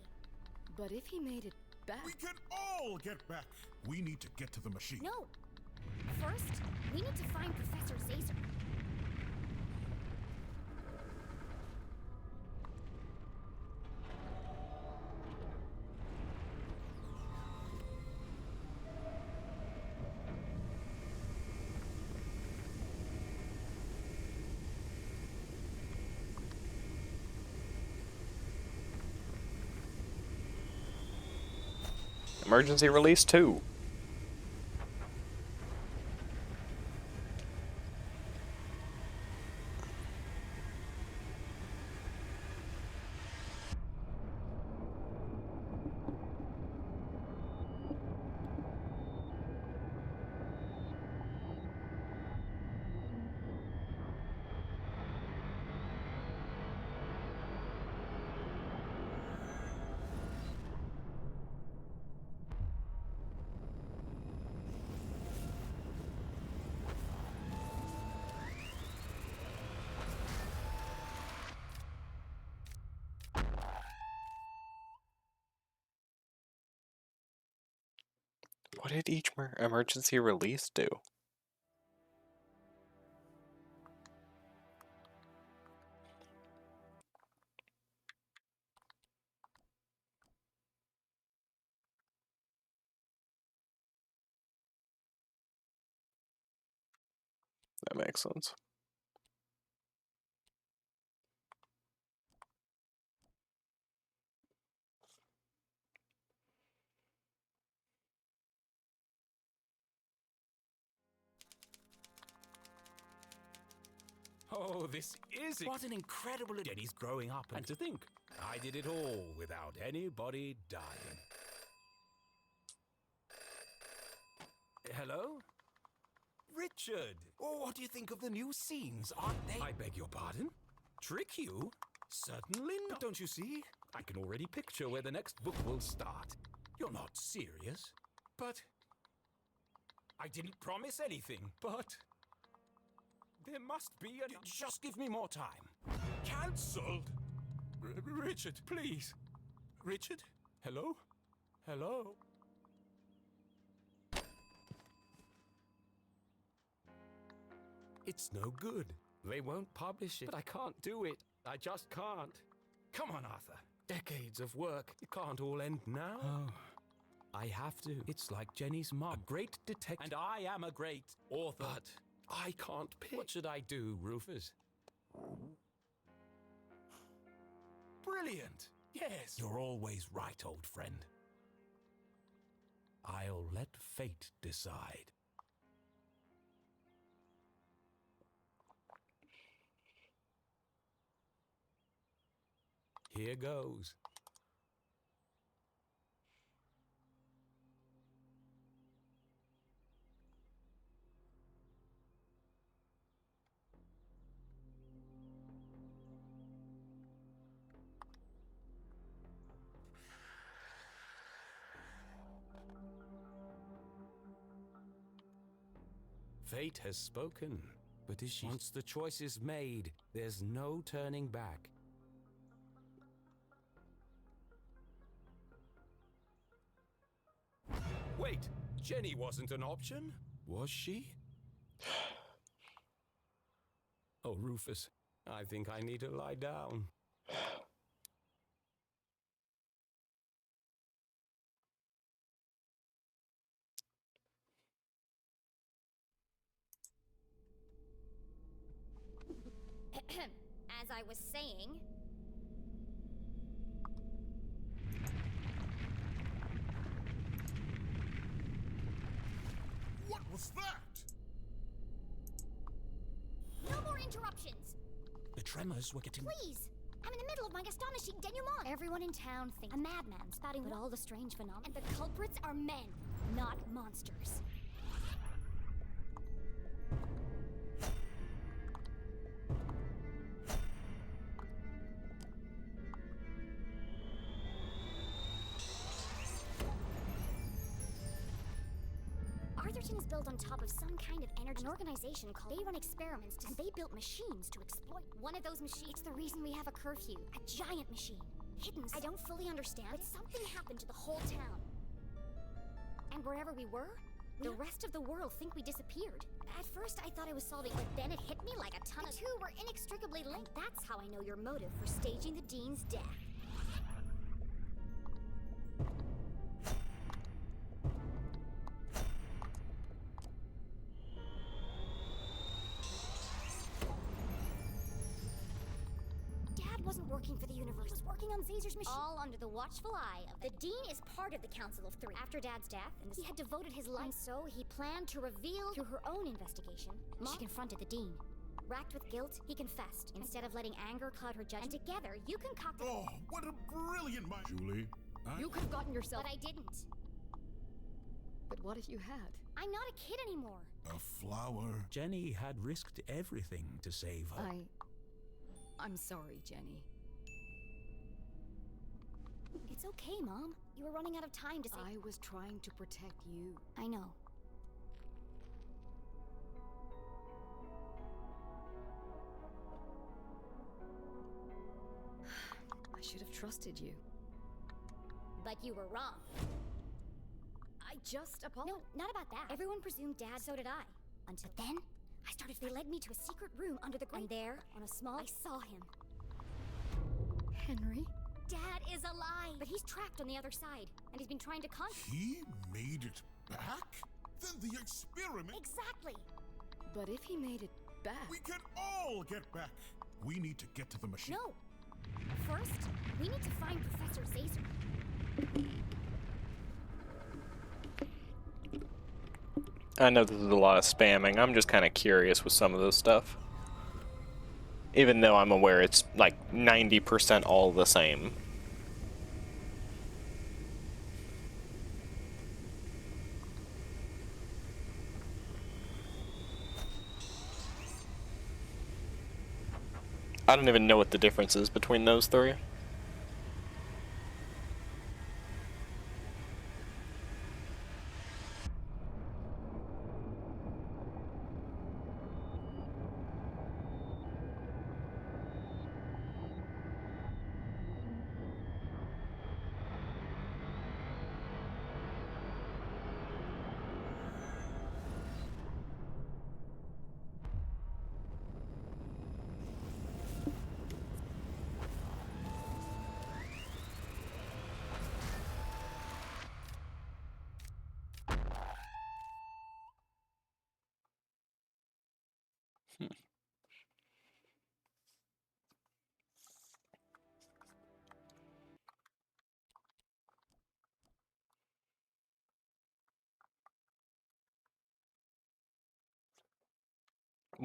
S8: But if he made it back...
S9: We can all get back. We need to get to the machine.
S3: No! First, we need to find Professor Zazer.
S1: Emergency release 2. What did each emergency release do? That makes sense.
S2: Oh, this is it. What an incredible... Jenny's growing up, and to think, I did it all without anybody dying. Hello? Richard! Oh, what do you think of the new scenes? Aren't they... I beg your pardon? Trick you? Certainly not. Don't you see? I can already picture where the next book will start. You're not serious. But... I didn't promise anything, but... There must be a... Just give me more time. Cancelled? Richard, please. Richard? Hello? Hello? It's no good. They won't publish it, but I can't do it. I just can't. Come on, Arthur. Decades of work. It can't all end now. Oh, I have to. It's like Jenny's mom. A great detective. And I am a great author. But I can't pick. What should I do, Rufus? Brilliant. Yes. You're always right, old friend. I'll let fate decide. Here goes. Fate has spoken. But is she? Once the choice is made, there's no turning back. Wait, Jenny wasn't an option? Was she? Oh, Rufus, I think I need to lie down.
S3: As I was saying,
S9: What was that?
S3: no more interruptions!
S2: The tremors were getting...
S3: Please! I'm in the middle of my astonishing denouement! Everyone in town thinks a madman spouting with all the strange phenomena. And the culprits are men, not monsters. Arthurton is built on top of some kind of energy. An organization called... They run experiments and they built machines to exploit. One of those machines... It's the reason we have a curfew. A giant machine. Hidden... I don't fully understand, but something happened to the whole town. And wherever we were, the rest of the world think we disappeared. At first I thought I was solving, but then it hit me like a ton of... The two were inextricably linked. And that's how I know your motive for staging the Dean's death. Wasn't working for the universe. He was working on Caesar's machine. All under the watchful eye of the Dean is part of the Council of Three. After Dad's death, and he had devoted his life, and so he planned to reveal through her own investigation. She confronted the Dean. Racked with guilt, he confessed, instead of letting anger cloud her judgment. And together, you concocted...
S9: Oh, what a brilliant mind. Julie,
S8: You could have gotten yourself.
S3: But I didn't.
S8: But what if you had?
S3: I'm not a kid anymore.
S9: a flower.
S2: Jenny had risked everything to save her.
S8: I'm sorry, Jenny.
S3: It's okay, Mom. You were running out of time to say...
S8: I was trying to protect you.
S3: I know.
S8: I should have trusted you.
S3: But you were wrong.
S8: I just apologized.
S3: No, not about that. Everyone presumed Dad, so did I. Until then, they led me to a secret room under the ground. And there, on a small... I saw him.
S8: Henry?
S3: Dad is alive! But he's trapped on the other side, and he's been trying to
S9: He made it back? Then the experiment...
S3: Exactly!
S8: But if he made it back...
S9: We can all get back! We need to get to the machine.
S3: No! First, we need to find Professor Zazer.
S1: I know this is a lot of spamming. I'm just kind of curious with some of this stuff. Even though I'm aware it's like 90% all the same. I don't even know what the difference is between those three.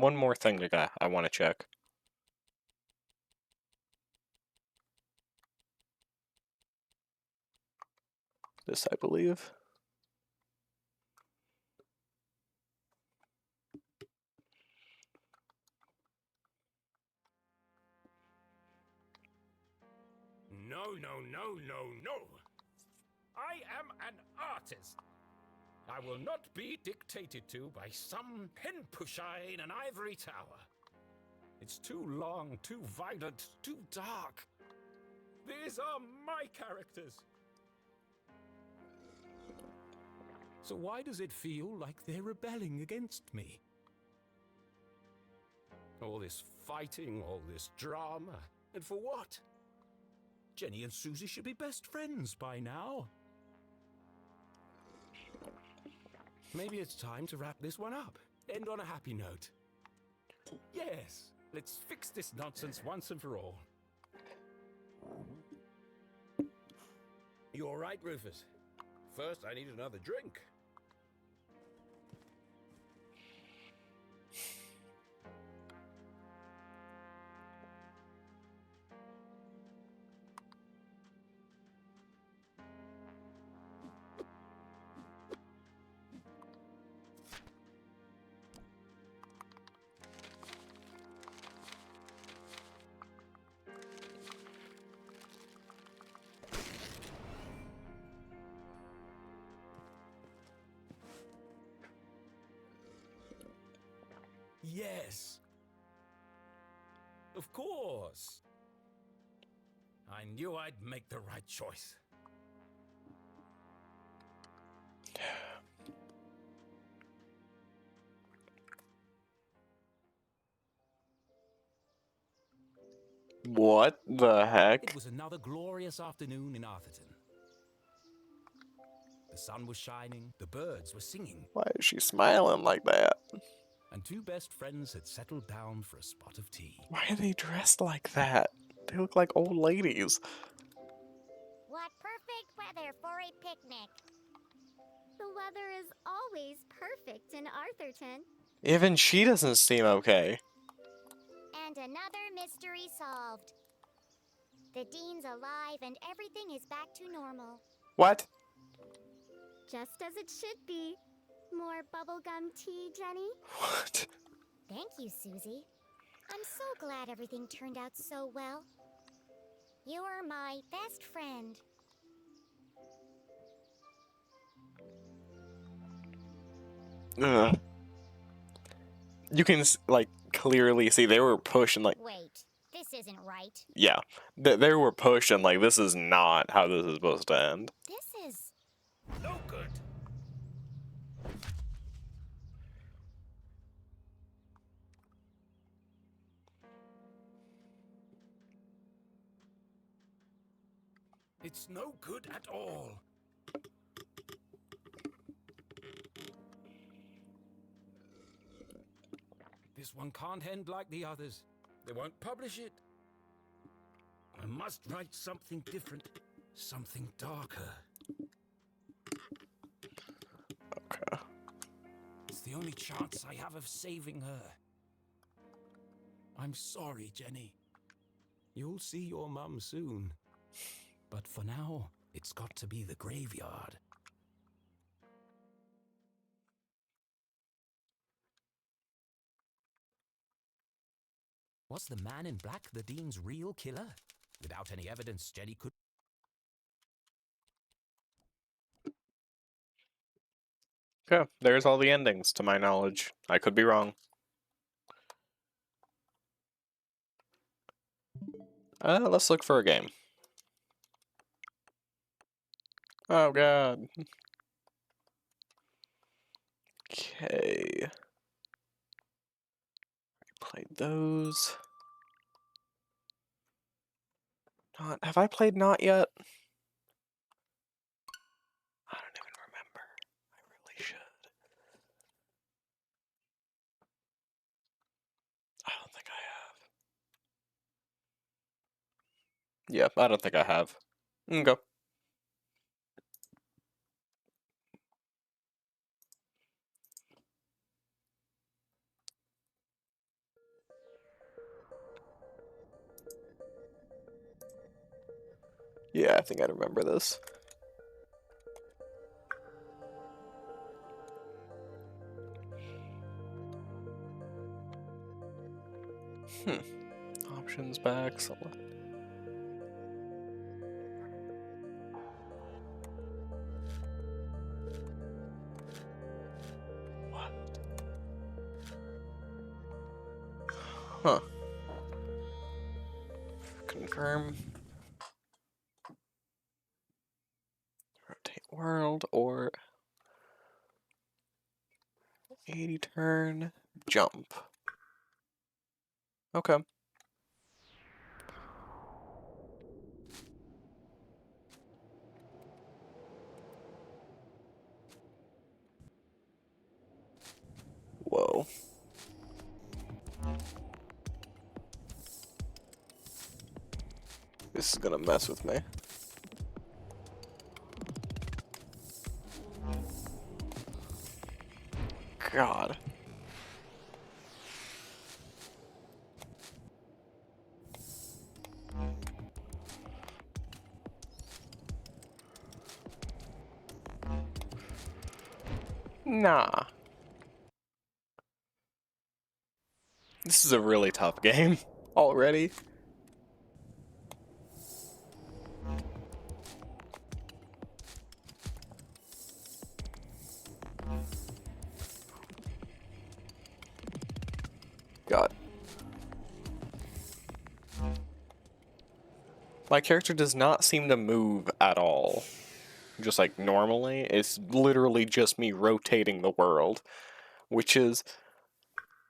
S1: One more thing I want to check. this, I believe.
S2: No, no, no, no, no. I am an artist. I will not be dictated to by some pen pusher in an ivory tower. It's too long, too violent, too dark. These are my characters. So why does it feel like they're rebelling against me? All this fighting, all this drama, and for what? Jenny and Susie should be best friends by now. Maybe it's time to wrap this one up. End on a happy note. Yes, let's fix this nonsense once and for all. You all right, Rufus? First, I need another drink. Yes. Of course. I knew I'd make the right choice.
S1: What the heck?
S2: It was another glorious afternoon in Arthurton. The sun was shining, the birds were singing,
S1: Why is she smiling like that?
S2: and two best friends had settled down for a spot of tea.
S1: Why are they dressed like that? They look like old ladies.
S3: What perfect weather for a picnic! The weather is always perfect in Arthurton.
S1: Even she doesn't seem okay.
S3: And another mystery solved. The Dean's alive and everything is back to normal.
S1: What?
S3: Just as it should be. More bubblegum tea, Jenny?
S1: What?
S3: Thank you, Susie. I'm so glad everything turned out so well. You are my best friend.
S1: Ugh. You can, like, clearly see they were pushing, like,
S3: Wait, this isn't right.
S1: yeah. They were pushing, like, this is not how this is supposed to end.
S3: This is...
S2: No good. It's no good at all. This one can't end like the others. They won't publish it. I must write something different, something darker.
S1: Okay.
S2: It's the only chance I have of saving her. I'm sorry, Jenny. You'll see your mum soon. But for now, it's got to be the graveyard. Was the man in black the Dean's real killer? Without any evidence, Jenny could...
S1: Okay, there's all the endings, to my knowledge. I could be wrong. Let's look for a game. Oh god. Okay. Played those. Not. Have I played Not yet? I don't even remember. I really should. I don't think I have. Yep, I don't think I have. Go. Yeah, I think I remember this. Options back, select. What? Huh. Confirm. Rotate world or 80 turn jump. Okay. Whoa. This is gonna mess with me. God. Nah. This is a really tough game already. God. My character does not seem to move at all. Just like normally. It's literally just me rotating the world, which is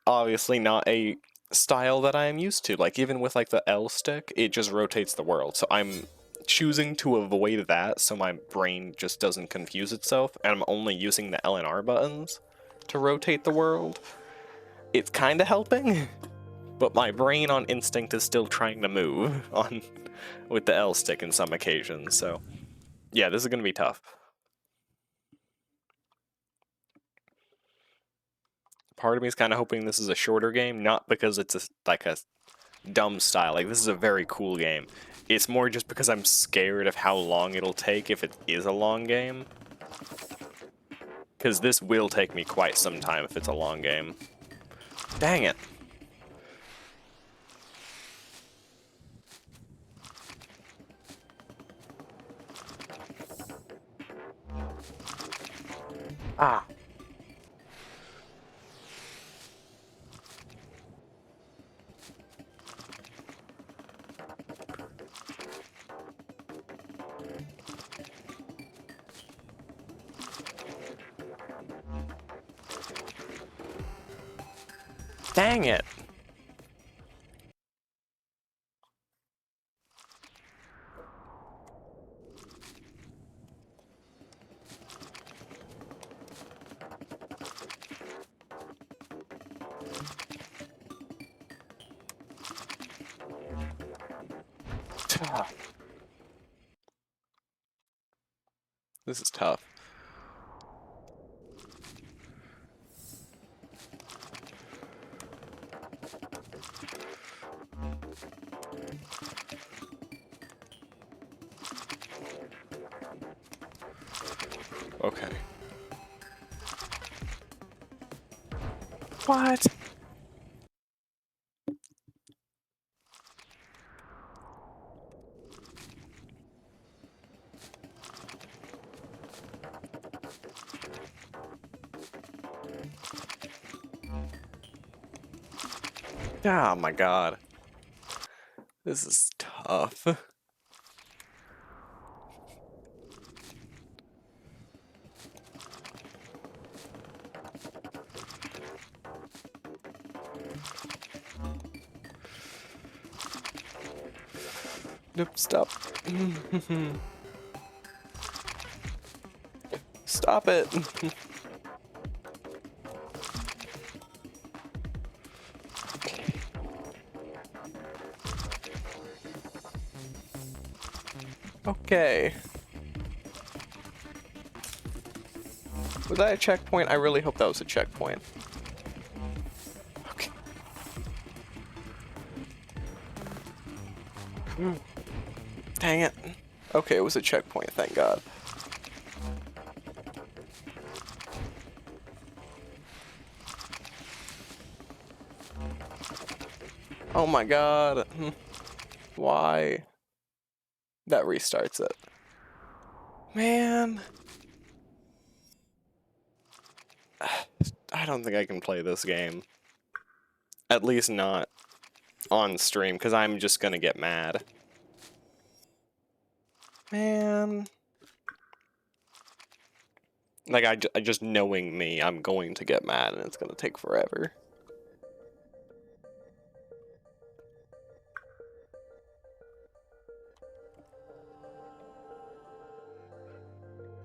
S1: obviously not a style that I am used to. Like even with like the L stick, it just rotates the world. So I'm choosing to avoid that so my brain just doesn't confuse itself, and I'm only using the L and R buttons to rotate the world. It's kind of helping, but my brain on instinct is still trying to move on with the L stick in some occasions. So yeah, this is going to be tough. Part of me is kind of hoping this is a shorter game, not because it's like a dumb style. Like, this is a very cool game. It's more just because I'm scared of how long it'll take if it is a long game. Because this will take me quite some time if it's a long game. Dang it. Ah. Dang it. This is tough. Okay. What? Oh my god. This is tough. Nope, stop. Stop it. Okay. Was that a checkpoint? I really hope that was a checkpoint. Okay. Dang it. Okay, it was a checkpoint, thank God. Oh my god. Why? That restarts it. Man. I don't think I can play this game. At least not on stream, because I'm just gonna get mad. Man. Like, I just knowing me, I'm going to get mad and it's gonna take forever.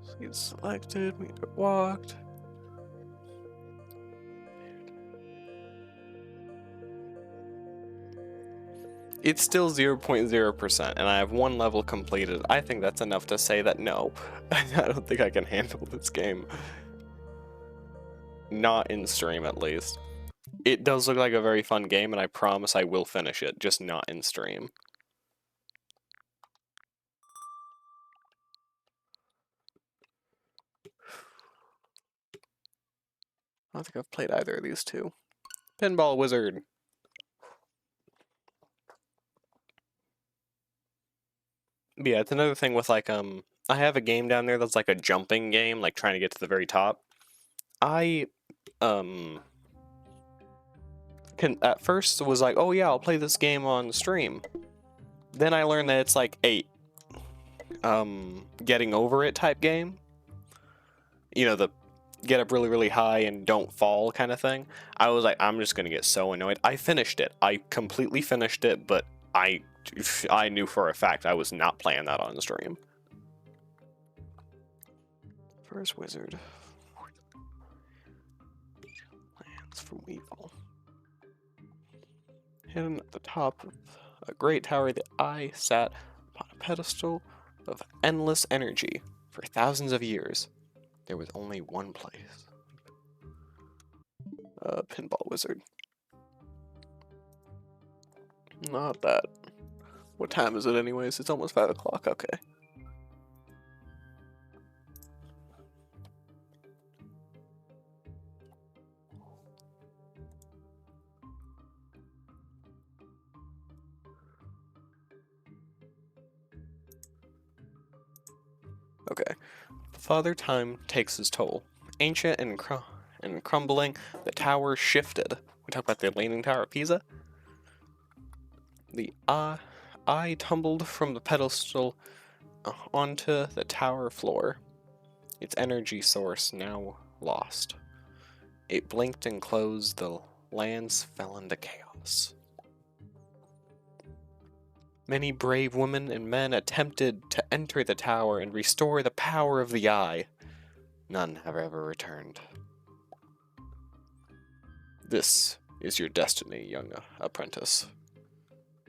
S1: Seed selected, meter walked. It's still 0.0%, and I have 1 level completed. I think that's enough to say that no, I don't think I can handle this game. Not in stream, at least. It does look like a very fun game, and I promise I will finish it, just not in stream. I don't think I've played either of these two. Pinball Wizard. But yeah, it's another thing with like, I have a game down there that's like a jumping game, like trying to get to the very top. I, at first was like, oh yeah, I'll play this game on stream. Then I learned that it's like a, getting over it type game. You know, the get up really, really high and don't fall kind of thing. I was like, I'm just gonna get so annoyed. I finished it. I completely finished it, but I knew for a fact I was not playing that on stream. First wizard. Lands from Weevil. Hidden at the top of a great tower, the eye sat upon a pedestal of endless energy. For thousands of years, there was only one place. Pinball Wizard. Not that. What time is it anyways? It's almost 5 o'clock, okay. Okay. Father Time takes his toll. Ancient and crumbling, the tower shifted. We talk about the Leaning Tower of Pisa. The eye tumbled from the pedestal onto the tower floor. Its energy source now lost. It blinked and closed. The lands fell into chaos. Many brave women and men attempted to enter the tower and restore the power of the eye. None have ever returned. This is your destiny, young apprentice.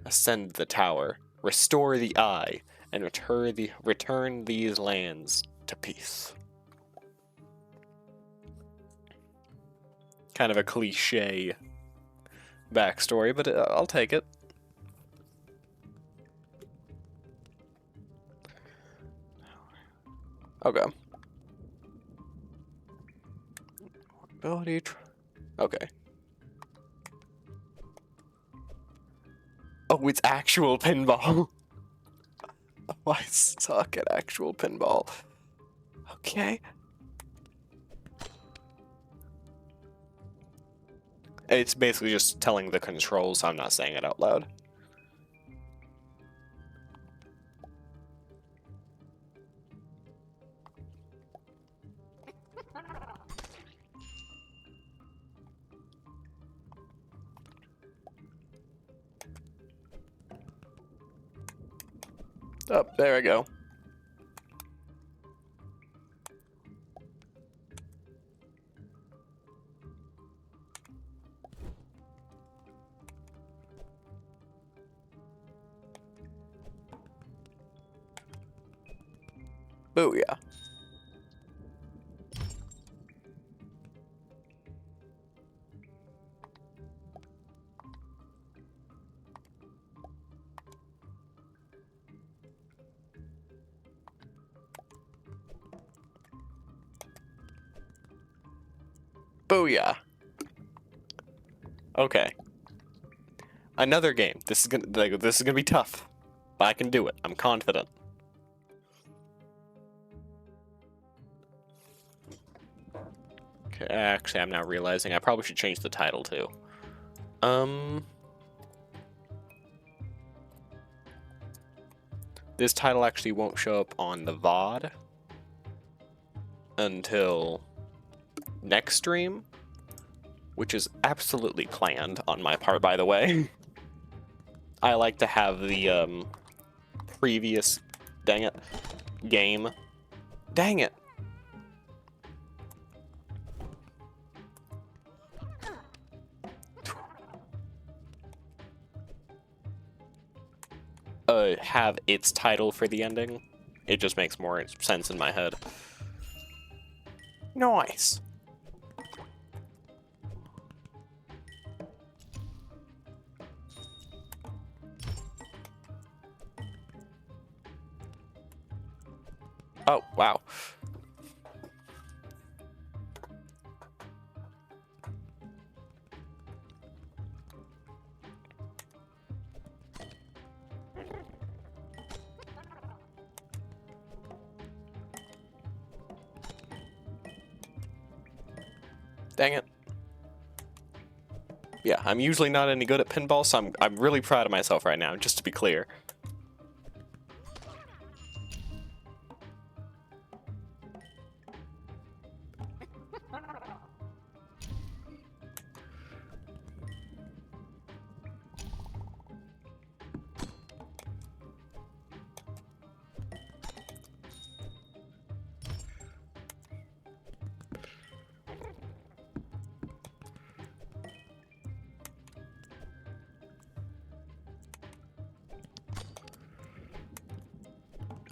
S1: Ascend the tower, restore the eye, and return these lands to peace. Kind of a cliche backstory, but I'll take it. Okay. Ability. Okay. Oh, it's actual pinball. Oh, I suck at actual pinball. Okay. It's basically just telling the controls, so I'm not saying it out loud. Oh, there I go. Booyah. Booyah. Okay. Another game. This is gonna be tough, but I can do it. I'm confident. Okay, actually, I'm now realizing I probably should change the title too. This title actually won't show up on the VOD until next stream, which is absolutely planned on my part, by the way. I like to have the previous, dang it, game. Dang it. Have its title for the ending. It just makes more sense in my head. Nice. Oh, wow. Dang it. Yeah, I'm usually not any good at pinball, so I'm really proud of myself right now, just to be clear.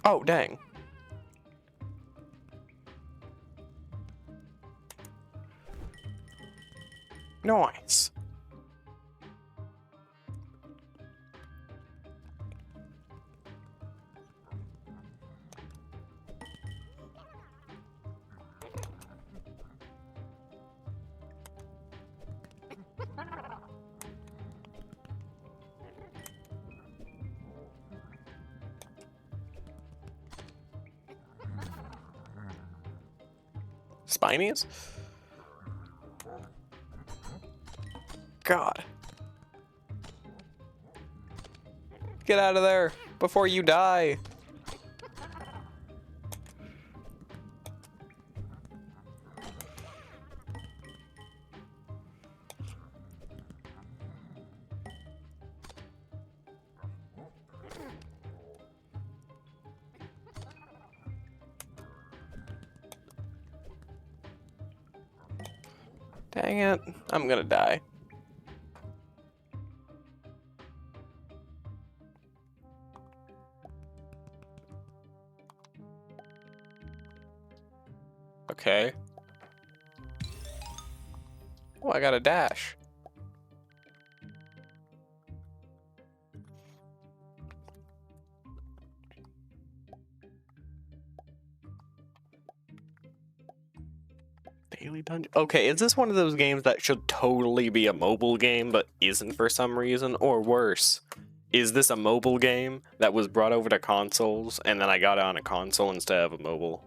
S1: Oh, dang. Nice. Spinies? God. Get out of there before you die. Dang it. I'm gonna die. Okay. Oh, I got a dash. Daily Dungeon. Okay, is this one of those games that should totally be a mobile game but isn't for some reason? Or worse, is this a mobile game that was brought over to consoles and then I got it on a console instead of a mobile?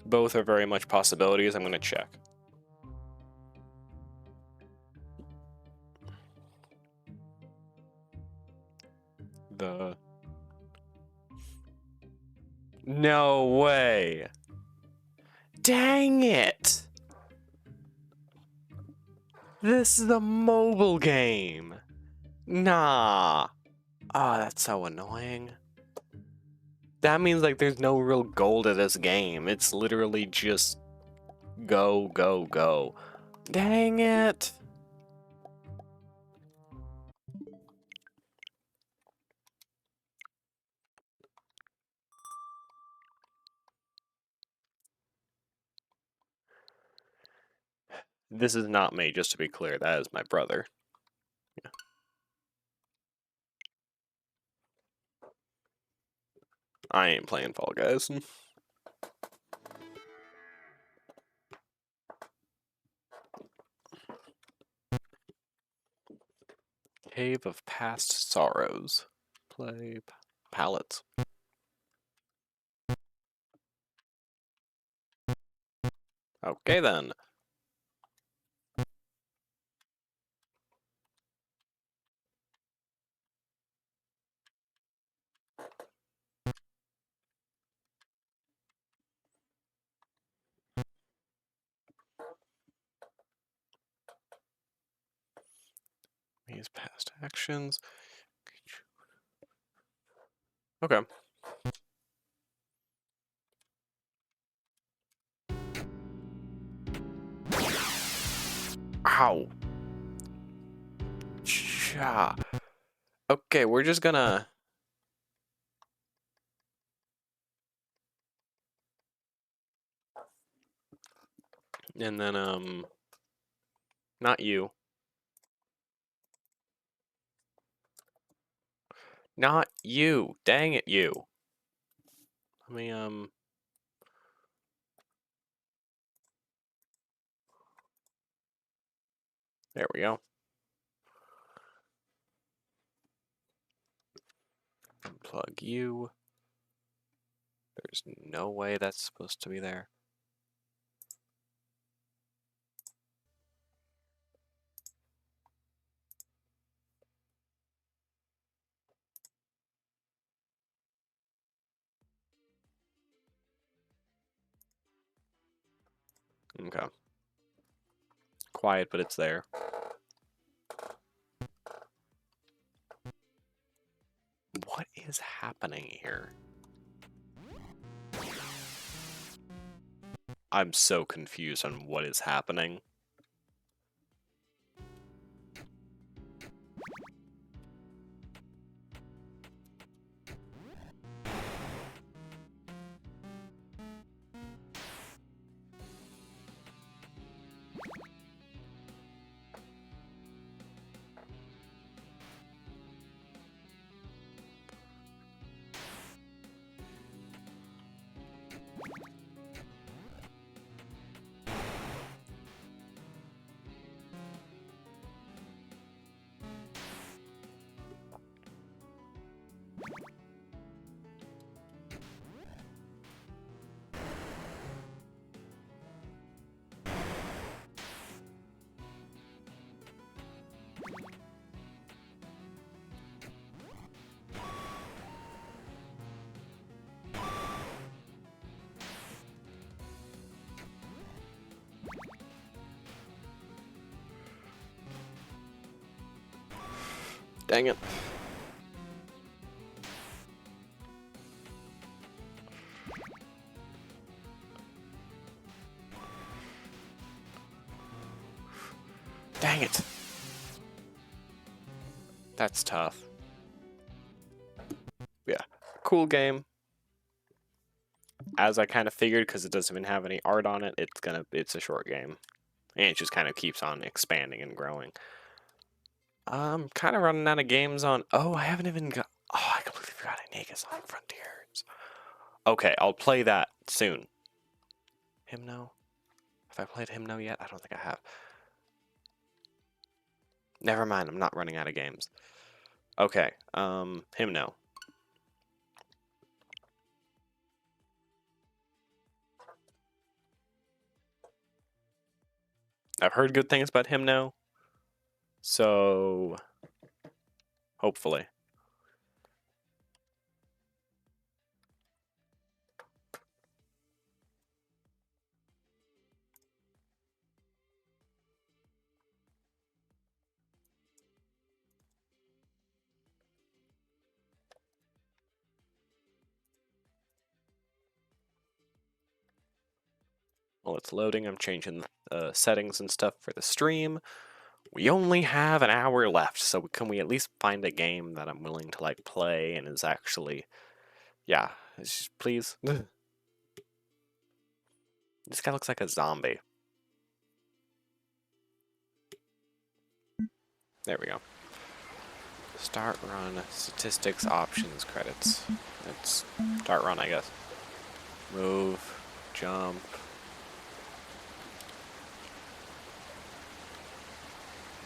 S1: Both are very much possibilities. I'm gonna check. No way. Dang it. This is a mobile game. Nah. Ah, that's so annoying. That means like there's no real goal to this game. It's literally just go, go, go. Dang it. This is not me, just to be clear. That is my brother. Yeah. I ain't playing Fall Guys. Cave of Past Sorrows. Play palettes. Okay then. These past actions. Okay. Ow. Cha. Okay, we're just gonna... And then, not you. Not you. Dang it, you. Let me, There we go. Unplug you. There's no way that's supposed to be there. Okay. Quiet, but it's there. What is happening here? I'm so confused on what is happening. Dang it. Dang it. That's tough. Yeah, cool game. As I kind of figured, because it doesn't even have any art on it, it's a short game. And it just kind of keeps on expanding and growing. I'm kind of running out of games on... Oh, I haven't even got... Oh, I completely forgot Aeneas on Frontiers. Okay, I'll play that soon. Hymno? Have I played Hymno yet? I don't think I have. Never mind, I'm not running out of games. Okay, Hymno. I've heard good things about Hymno. So... hopefully. While it's loading, I'm changing the settings and stuff for the stream. We only have an hour left, so can we at least find a game that I'm willing to like play and is actually, yeah, please. This guy looks like a zombie. There we go. Start run, statistics, options, credits. Let's start run, I guess. Move, jump.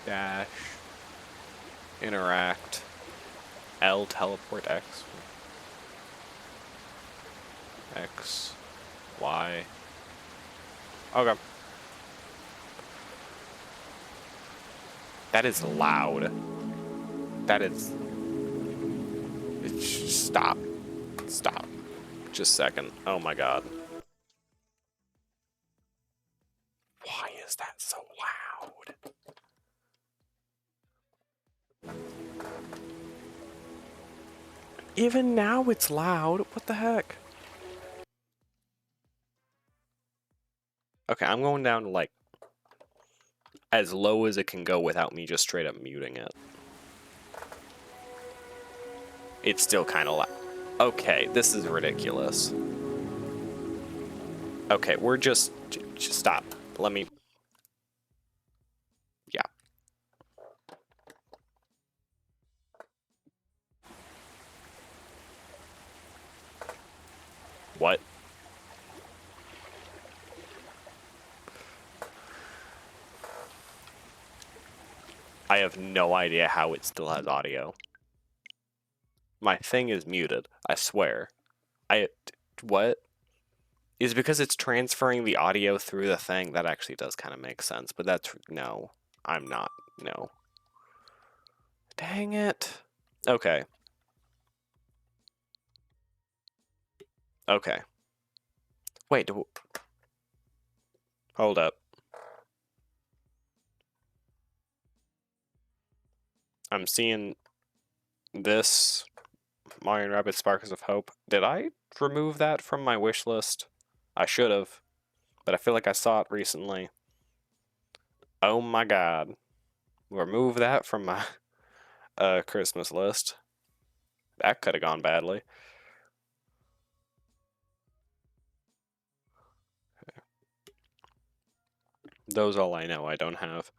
S1: Dash. interact. L teleport X. X. Y. Okay. That is loud. That is... Stop. Stop. Just a second. Oh my god. Why is that so loud? Even now it's loud. What the heck? Okay, I'm going down to like as low as it can go without me just straight up muting it. It's still kind of loud. Okay, this is ridiculous. Okay, we're just stop. Let me... Yeah. What? I have no idea how it still has audio. My thing is muted, I swear. What? Is it because it's transferring the audio through the thing? That actually does kind of make sense, but that's... No. I'm not. No. Dang it. Okay. Okay. Wait, hold up. I'm seeing this Mario & Rabbids Sparks of Hope. Did I remove that from my wish list? I should have, but I feel like I saw it recently. Oh my god. Remove that from my Christmas list. That could have gone badly. Those all I know I don't have.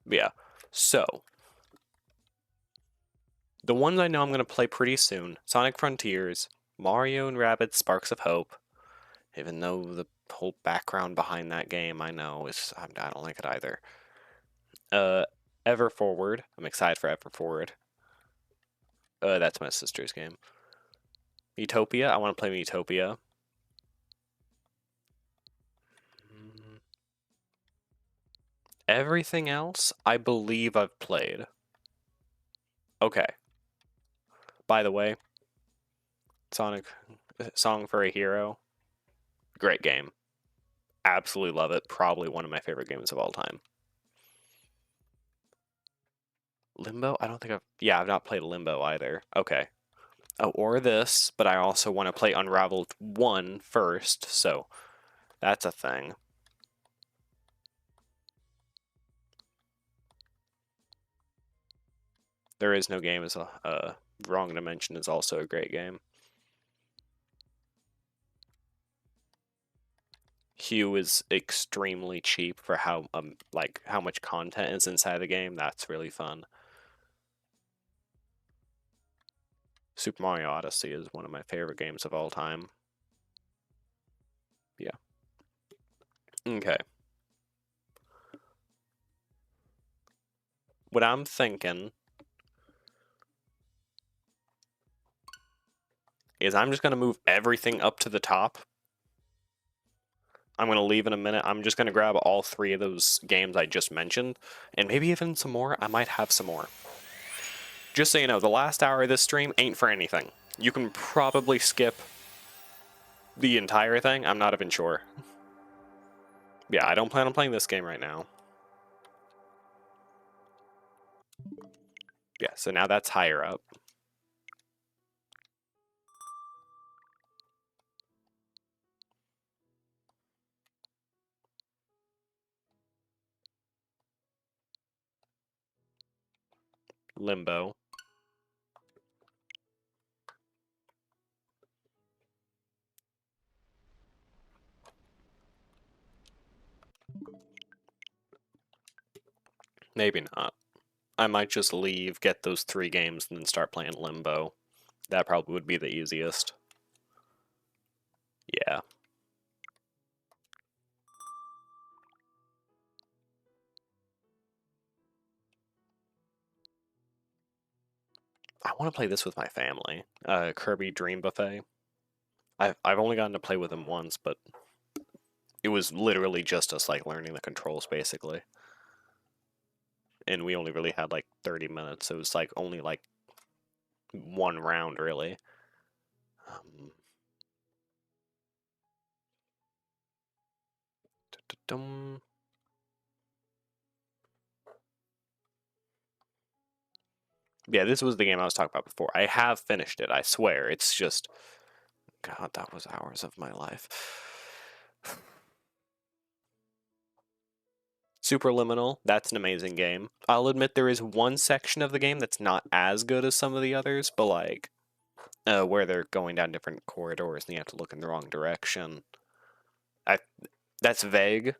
S1: But yeah, so the ones I know I'm going to play pretty soon: Sonic Frontiers, Mario & Rabbids Sparks of Hope, even though the whole background behind that game I know is... I don't like it either. Ever Forward. I'm excited for Ever Forward. That's my sister's game. Utopia. I want to play Utopia. Everything else, I believe I've played. Okay. By the way, Sonic Song for a Hero. Great game. Absolutely love it. Probably one of my favorite games of all time. Limbo? I don't think I've... Yeah, I've not played Limbo either. Okay. Oh, or this, but I also want to play Unraveled 1 first, so that's a thing. There Is No Game is Wrong Dimension is also a great game. Hue is extremely cheap for how how much content is inside the game. That's really fun. Super Mario Odyssey is one of my favorite games of all time. Yeah. Okay. What I'm thinking is I'm just going to move everything up to the top. I'm going to leave in a minute. I'm just going to grab all 3 of those games I just mentioned, and maybe even some more. I might have some more. Just so you know, the last hour of this stream ain't for anything. You can probably skip the entire thing. I'm not even sure. Yeah, I don't plan on playing this game right now. Yeah, so now that's higher up. Limbo. Maybe not. I might just leave, get those 3 games, and then start playing Limbo. That probably would be the easiest. Yeah. I want to play this with my family. Kirby Dream Buffet. I've only gotten to play with them once, but it was literally just us like learning the controls basically. And we only really had like 30 minutes. It was like only like one round really. Dum-dum-dum. Yeah, this was the game I was talking about before. I have finished it, I swear. It's just, God, that was hours of my life. Superliminal, that's an amazing game. I'll admit there is one section of the game that's not as good as some of the others, but like, where they're going down different corridors and you have to look in the wrong direction. That's vague,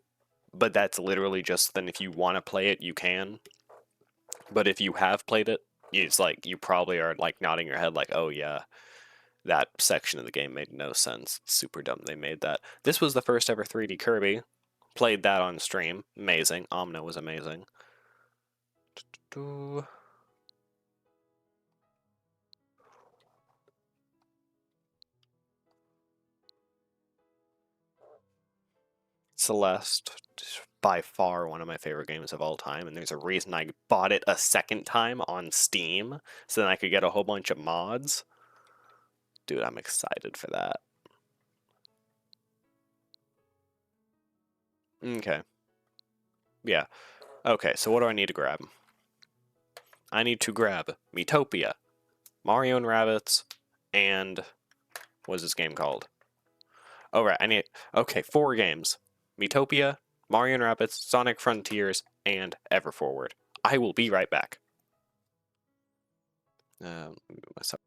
S1: but that's literally just then if you want to play it, you can. But if you have played it, it's like you probably are like nodding your head like, oh yeah, that section of the game made no sense. It's super dumb they made that. This was the first ever 3D Kirby. Played that on stream. Amazing. Omna was amazing. Celeste, by far one of my favorite games of all time, and there's a reason I bought it a second time on Steam, so then I could get a whole bunch of mods. Dude, I'm excited for that. Okay. Yeah. Okay, so what do I need to grab? I need to grab Miitopia, Mario and Rabbids, and what's this game called? Oh, right, I need... Okay, 4 games. Miitopia, Mario and Rabbids, Sonic Frontiers, and Everforward. I will be right back. Myself.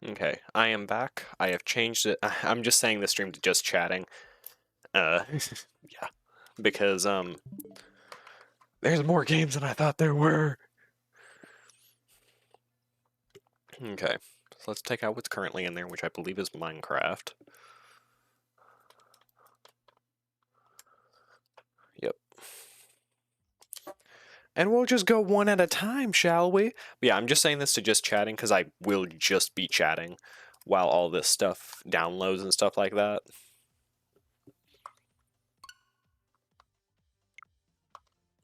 S1: Okay, I am back. I have changed it. I'm just saying the stream to just chatting. Yeah, because there's more games than I thought there were. Okay, so let's take out what's currently in there, which I believe is Minecraft. Yep. And we'll just go one at a time, shall we? But yeah, I'm just saying this to just chatting because I will just be chatting while all this stuff downloads and stuff like that.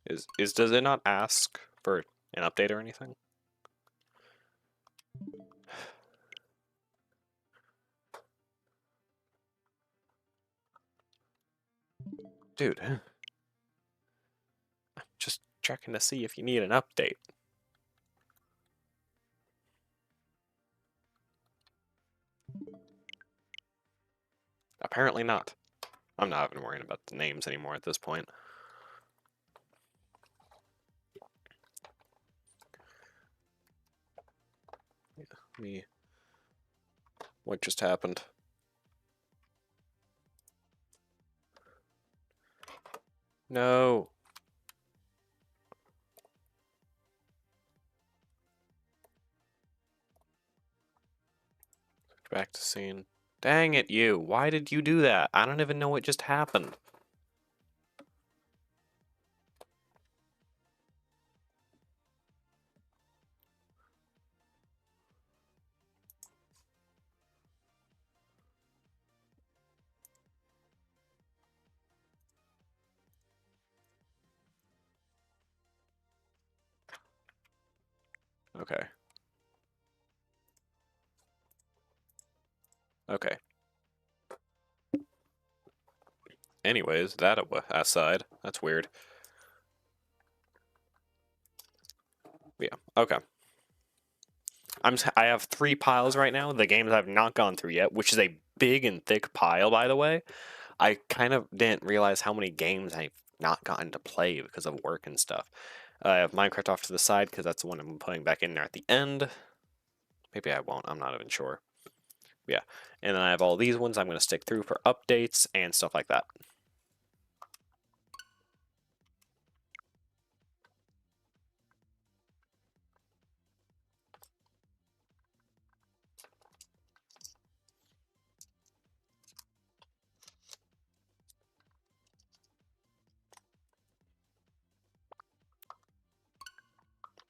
S1: Does it not ask for an update or anything? Dude, I'm just checking to see if you need an update. Apparently not. I'm not even worrying about the names anymore at this point. Yeah, what just happened? No. Back to scene. Dang it, you. Why did you do that? I don't even know what just happened. Okay. Okay. Anyways, that aside, that's weird. Yeah, okay. I have 3 piles right now, the games I've not gone through yet, which is a big and thick pile, by the way. I kind of didn't realize how many games I've not gotten to play because of work and stuff. I have Minecraft off to the side because that's the one I'm putting back in there at the end. Maybe I won't, I'm not even sure. Yeah, and then I have all these ones I'm going to stick through for updates and stuff like that.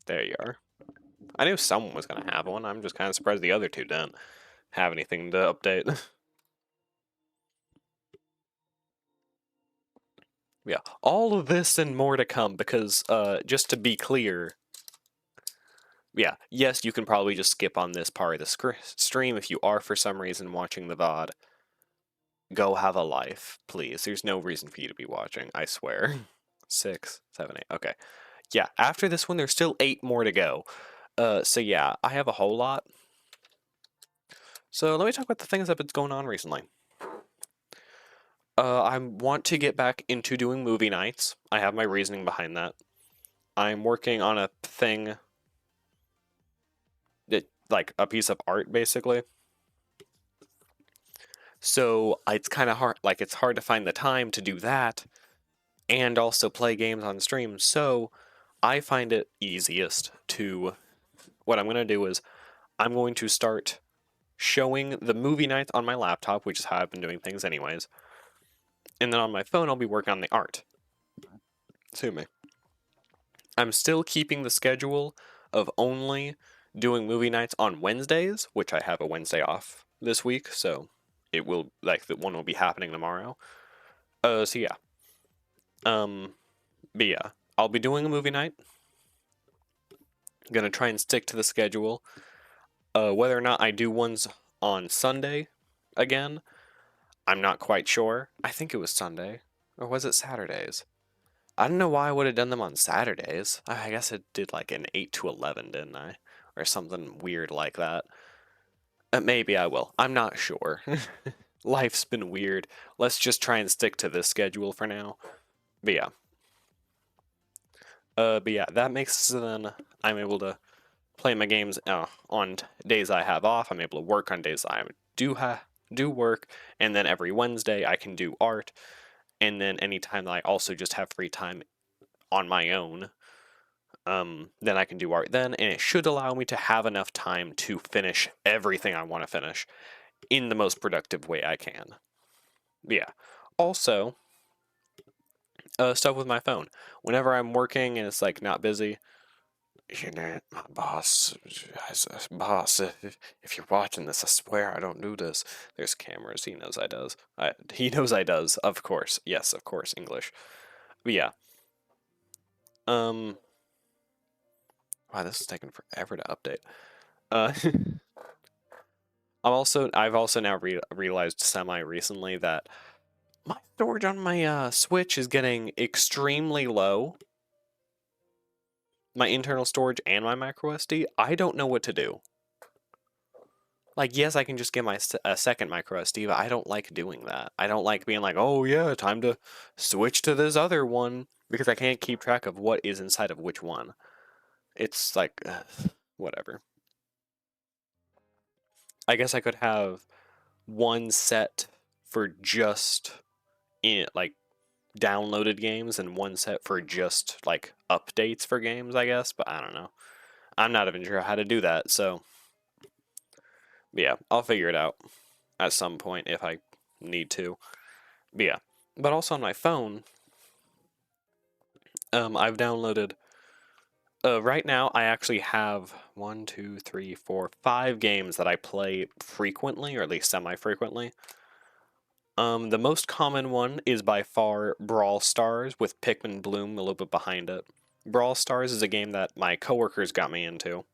S1: There you are. I knew someone was going to have one. I'm just kind of surprised the other two didn't have anything to update. Yeah, all of this and more to come because, just to be clear, yeah, yes, you can probably just skip on this part of the stream if you are for some reason watching the VOD. Go have a life, please. There's no reason for you to be watching, I swear. 6, 7, 8, okay. Yeah, after this one, there's still 8 more to go. So yeah, I have a whole lot. So let me talk about the things that have been going on recently. I want to get back into doing movie nights. I have my reasoning behind that. I'm working on a thing that, like, a piece of art, basically. So it's kind of hard, like, it's hard to find the time to do that and also play games on stream. So I find it easiest to, what I'm going to do is I'm going to start showing the movie nights on my laptop, which is how I've been doing things anyways. And then on my phone, I'll be working on the art. Excuse me. I'm still keeping the schedule of only doing movie nights on Wednesdays, which I have a Wednesday off this week, so it will, like, the one will be happening tomorrow. So yeah. But yeah, I'll be doing a movie night. Gonna try and stick to the schedule. Whether or not I do ones on Sunday again, I'm not quite sure. I think it was Sunday. Or was it Saturdays? I don't know why I would have done them on Saturdays. I guess it did like an 8 to 11, didn't I? Or something weird like that. Maybe I will. I'm not sure. Life's been weird. Let's just try and stick to this schedule for now. But yeah. But yeah, that makes then I'm able to play my games on days I have off. I'm able to work on days I do work, and then every Wednesday I can do art, and then anytime that I also just have free time on my own, then I can do art then, and it should allow me to have enough time to finish everything I want to finish in the most productive way I can. But yeah. Also, stuff with my phone. Whenever I'm working and it's like not busy, you know, my boss, if you're watching this, I swear I don't do this. There's cameras. He knows I does. He knows I does. Of course. Yes, of course. English. But yeah. Wow, this is taking forever to update. I've also now realized semi-recently that my storage on my Switch is getting extremely low. My internal storage and my micro SD, I don't know what to do. Like, yes, I can just get a second micro SD, but I don't like doing that. I don't like being like, oh yeah, time to switch to this other one, because I can't keep track of what is inside of which one. It's like, whatever. I guess I could have one set for just like downloaded games and one set for just like updates for games, I guess, but I don't know. I'm not even sure how to do that, so yeah, I'll figure it out at some point if I need to. But yeah, but also on my phone, I've downloaded. Right now, I actually have 1, 2, 3, 4, 5 games that I play frequently, or at least semi-frequently. The most common one is by far Brawl Stars, with Pikmin Bloom a little bit behind it. Brawl Stars is a game that my coworkers got me into,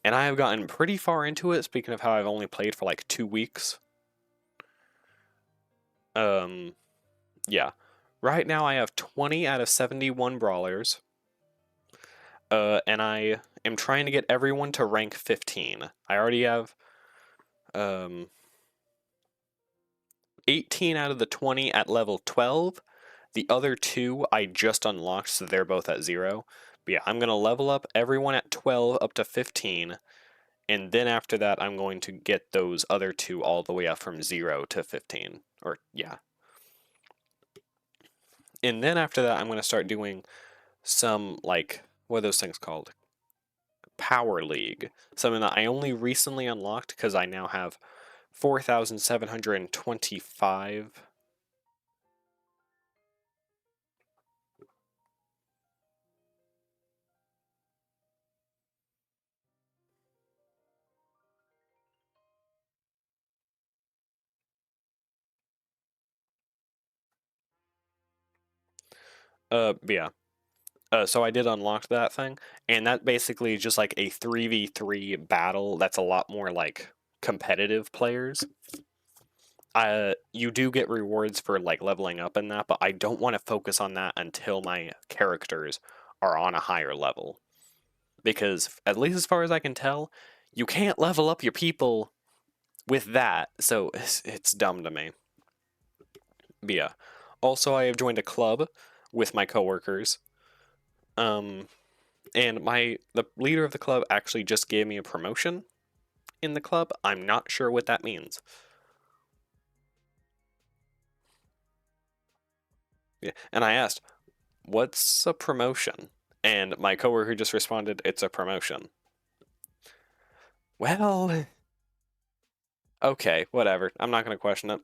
S1: and I have gotten pretty far into it, speaking of how I've only played for like 2 weeks. Yeah. Right now I have 20 out of 71 brawlers. And I am trying to get everyone to rank 15. I already have 18 out of the 20 at level 12. The other 2 I just unlocked, so they're both at 0. But yeah, I'm going to level up everyone at 12 up to 15. And then after that, I'm going to get those other 2 all the way up from 0 to 15. Or, yeah. And then after that, I'm going to start doing some, like, what are those things called? Power League. Something that I only recently unlocked because I now have 4,725. Yeah. So I did unlock that thing, and that basically is just like a 3v3 battle that's a lot more like competitive players. You do get rewards for like leveling up in that, but I don't want to focus on that until my characters are on a higher level. Because, at least as far as I can tell, you can't level up your people with that, so it's dumb to me. But yeah. Also, I have joined a club with my coworkers. And the leader of the club actually just gave me a promotion in the club. I'm not sure what that means. Yeah, and I asked, "What's a promotion?" And my coworker just responded, "It's a promotion." Well, okay, whatever. I'm not gonna question it.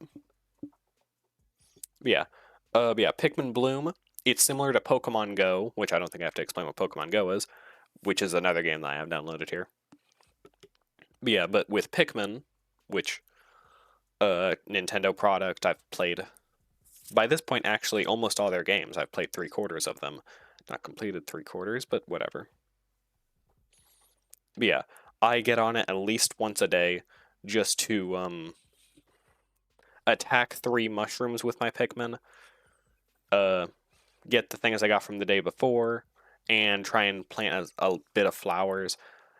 S1: But yeah, Pikmin Bloom. It's similar to Pokemon Go, which I don't think I have to explain what Pokemon Go is, which is another game that I have downloaded here. But yeah, but with Pikmin, which Nintendo product, I've played, by this point, actually, almost all their games. I've played 3/4 of them. Not completed 3/4, but whatever. But yeah, I get on it at least once a day just to attack 3 mushrooms with my Pikmin, get the things I got from the day before, and try and plant a bit of flowers.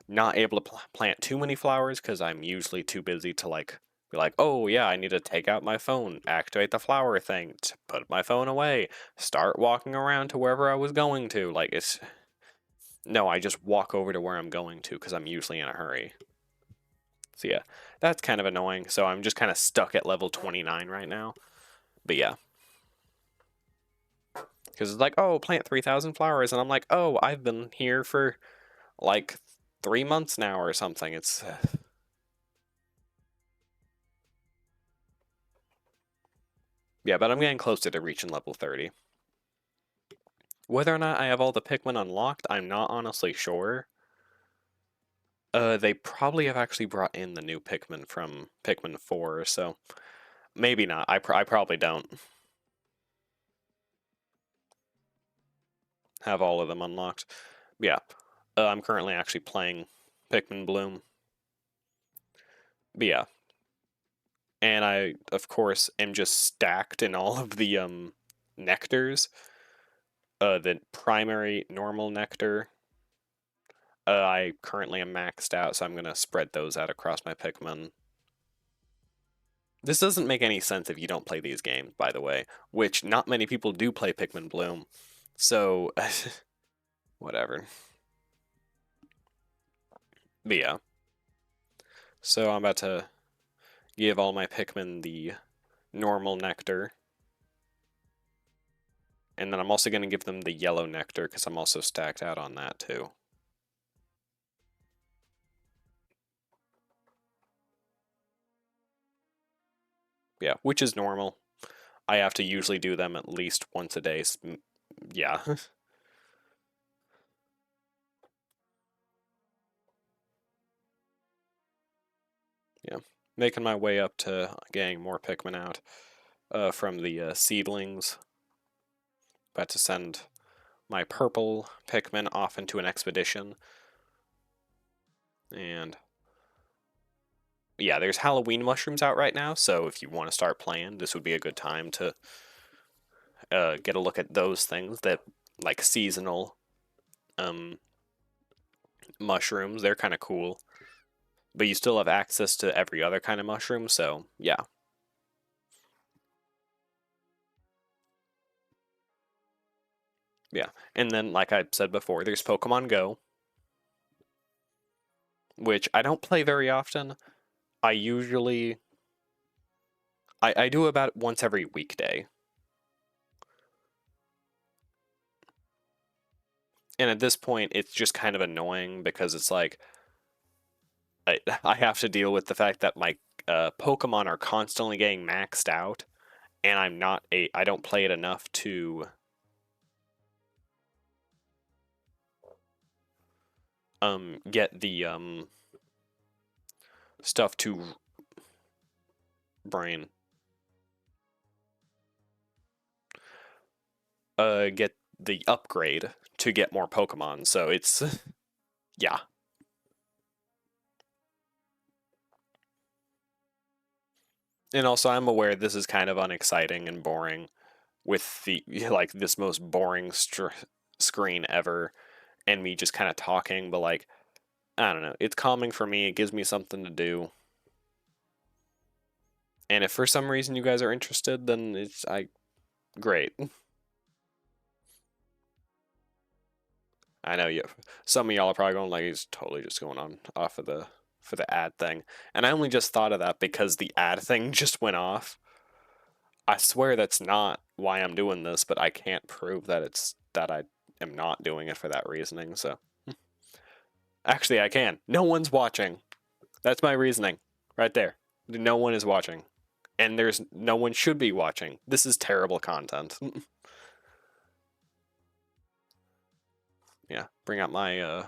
S1: Not able to plant too many flowers because I'm usually too busy to like be like, oh yeah, I need to take out my phone, activate the flower thing, put my phone away, start walking around to wherever I was going to. Like, No, I just walk over to where I'm going to because I'm usually in a hurry. So yeah, that's kind of annoying. So I'm just kind of stuck at level 29 right now. But yeah. Because it's like, oh, plant 3,000 flowers. And I'm like, oh, I've been here for like 3 months now or something. It's... yeah, but I'm getting closer to reaching level 30. Whether or not I have all the Pikmin unlocked, I'm not honestly sure. They probably have actually brought in the new Pikmin from Pikmin 4, so maybe not. I probably don't have all of them unlocked. Yeah, I'm currently actually playing Pikmin Bloom. But yeah. And I, of course, am just stacked in all of the nectars. The primary normal nectar, I currently am maxed out, so I'm going to spread those out across my Pikmin. This doesn't make any sense if you don't play these games, by the way, which not many people do play Pikmin Bloom. So, whatever. But yeah. So I'm about to give all my Pikmin the normal nectar. And then I'm also going to give them the yellow nectar because I'm also stacked out on that too. Yeah, which is normal. I have to usually do them at least once a day. Yeah. Yeah, making my way up to getting more Pikmin out from the seedlings. About to send my purple Pikmin off into an expedition. And yeah, there's Halloween mushrooms out right now, so if you want to start playing, this would be a good time to get a look at those things, that like seasonal mushrooms. They're kind of cool. But you still have access to every other kind of mushroom, so yeah. Yeah, and then like I said before, there's Pokemon Go, which I don't play very often. I usually... I do about once every weekday. And at this point, it's just kind of annoying because it's like... I have to deal with the fact that my Pokemon are constantly getting maxed out, and I don't play it enough to get the stuff to brain. Get the upgrade to get more Pokemon, so it's yeah. And also, I'm aware this is kind of unexciting and boring with the, like, this most boring screen ever, and me just kind of talking, but, like, I don't know. It's calming for me. It gives me something to do. And if for some reason you guys are interested, then great. I know some of y'all are probably going like, he's totally just going on off of for the ad thing. And I only just thought of that because the ad thing just went off. I swear that's not why I'm doing this, but I can't prove that I am not doing it for that reasoning, so. Actually, I can. No one's watching. That's my reasoning. Right there. No one is watching. And no one should be watching. This is terrible content. Yeah, bring out my,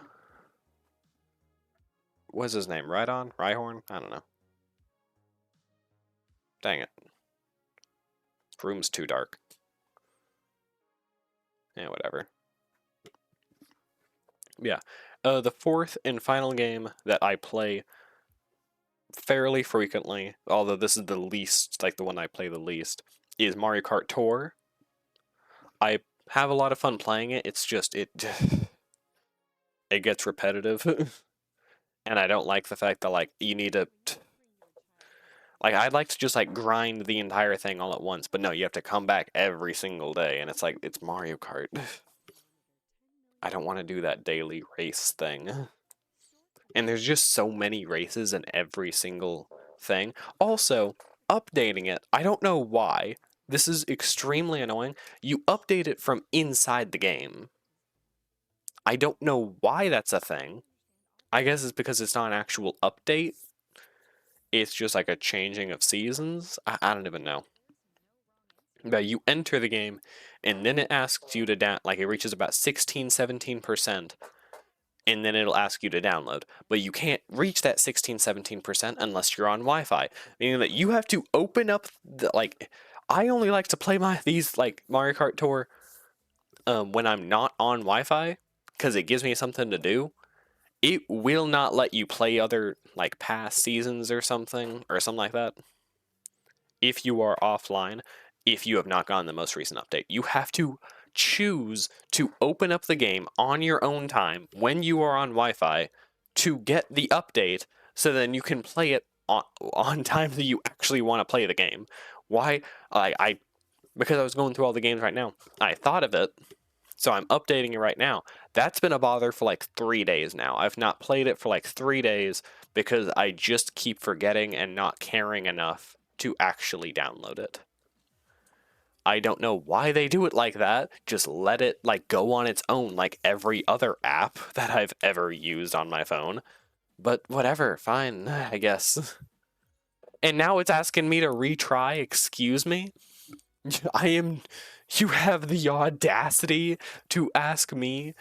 S1: what's his name? Rhydon? Rhyhorn? I don't know. Dang it. Room's too dark. Yeah, whatever. Yeah. The fourth and final game that I play fairly frequently, although this is the least, like the one I play the least, is Mario Kart Tour. I have a lot of fun playing it. It's just, it gets repetitive. And I don't like the fact that, like, you need to... Like, I'd like to just, like, grind the entire thing all at once, but no, you have to come back every single day, and it's like, it's Mario Kart. I don't want to do that daily race thing. And there's just so many races in every single thing. Also, updating it, I don't know why. This is extremely annoying. You update it from inside the game. I don't know why that's a thing. I guess it's because it's not an actual update. It's just like a changing of seasons. I don't even know. But you enter the game, and then it asks you to like it reaches about 16, 17%, and then it'll ask you to download. But you can't reach that 16, 17% unless you're on Wi-Fi, meaning that you have to open up the, like, I only like to play these like Mario Kart Tour when I'm not on Wi-Fi, because it gives me something to do. It will not let you play other like past seasons or something like that if you are offline, if you have not gotten the most recent update. You have to choose to open up the game on your own time when you are on Wi-Fi to get the update, so then you can play it on time that you actually want to play the game. Why? Because I was going through all the games right now, I thought of it, so I'm updating it right now. That's been a bother for like 3 days now. I've not played it for like 3 days because I just keep forgetting and not caring enough to actually download it. I don't know why they do it like that. Just let it like go on its own like every other app that I've ever used on my phone. But whatever, fine, I guess. And now it's asking me to retry, excuse me? You have the audacity to ask me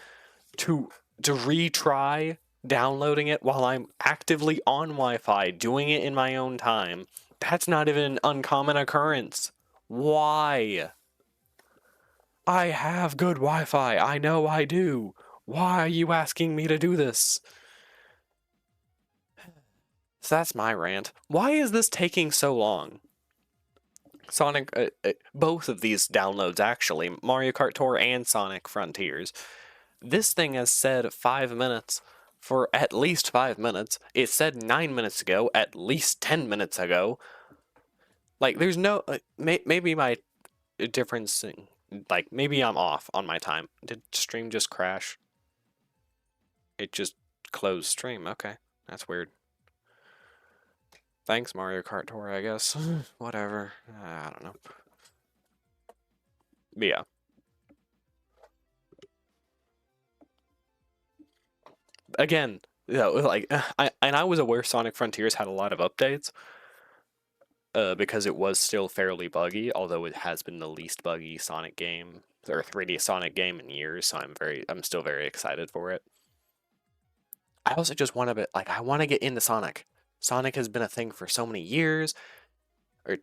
S1: to retry downloading it while I'm actively on Wi-Fi, doing it in my own time. That's not even an uncommon occurrence. Why? I have good Wi-Fi. I know I do. Why are you asking me to do this? So that's my rant. Why is this taking so long? Sonic, both of these downloads actually, Mario Kart Tour and Sonic Frontiers. This thing has said 5 minutes for at least 5 minutes. It said 9 minutes ago, at least 10 minutes ago. Like, there's no, maybe my difference, like, maybe I'm off on my time. Did stream just crash? It just closed stream, okay. That's weird. Thanks, Mario Kart Tour, I guess. Whatever. I don't know. But yeah. Again, you know, like, I was aware Sonic Frontiers had a lot of updates. Because it was still fairly buggy, although it has been the least buggy Sonic game, or 3D Sonic game in years, so I'm still very excited for it. I also just want to I want to get into Sonic. Sonic has been a thing for so many years, or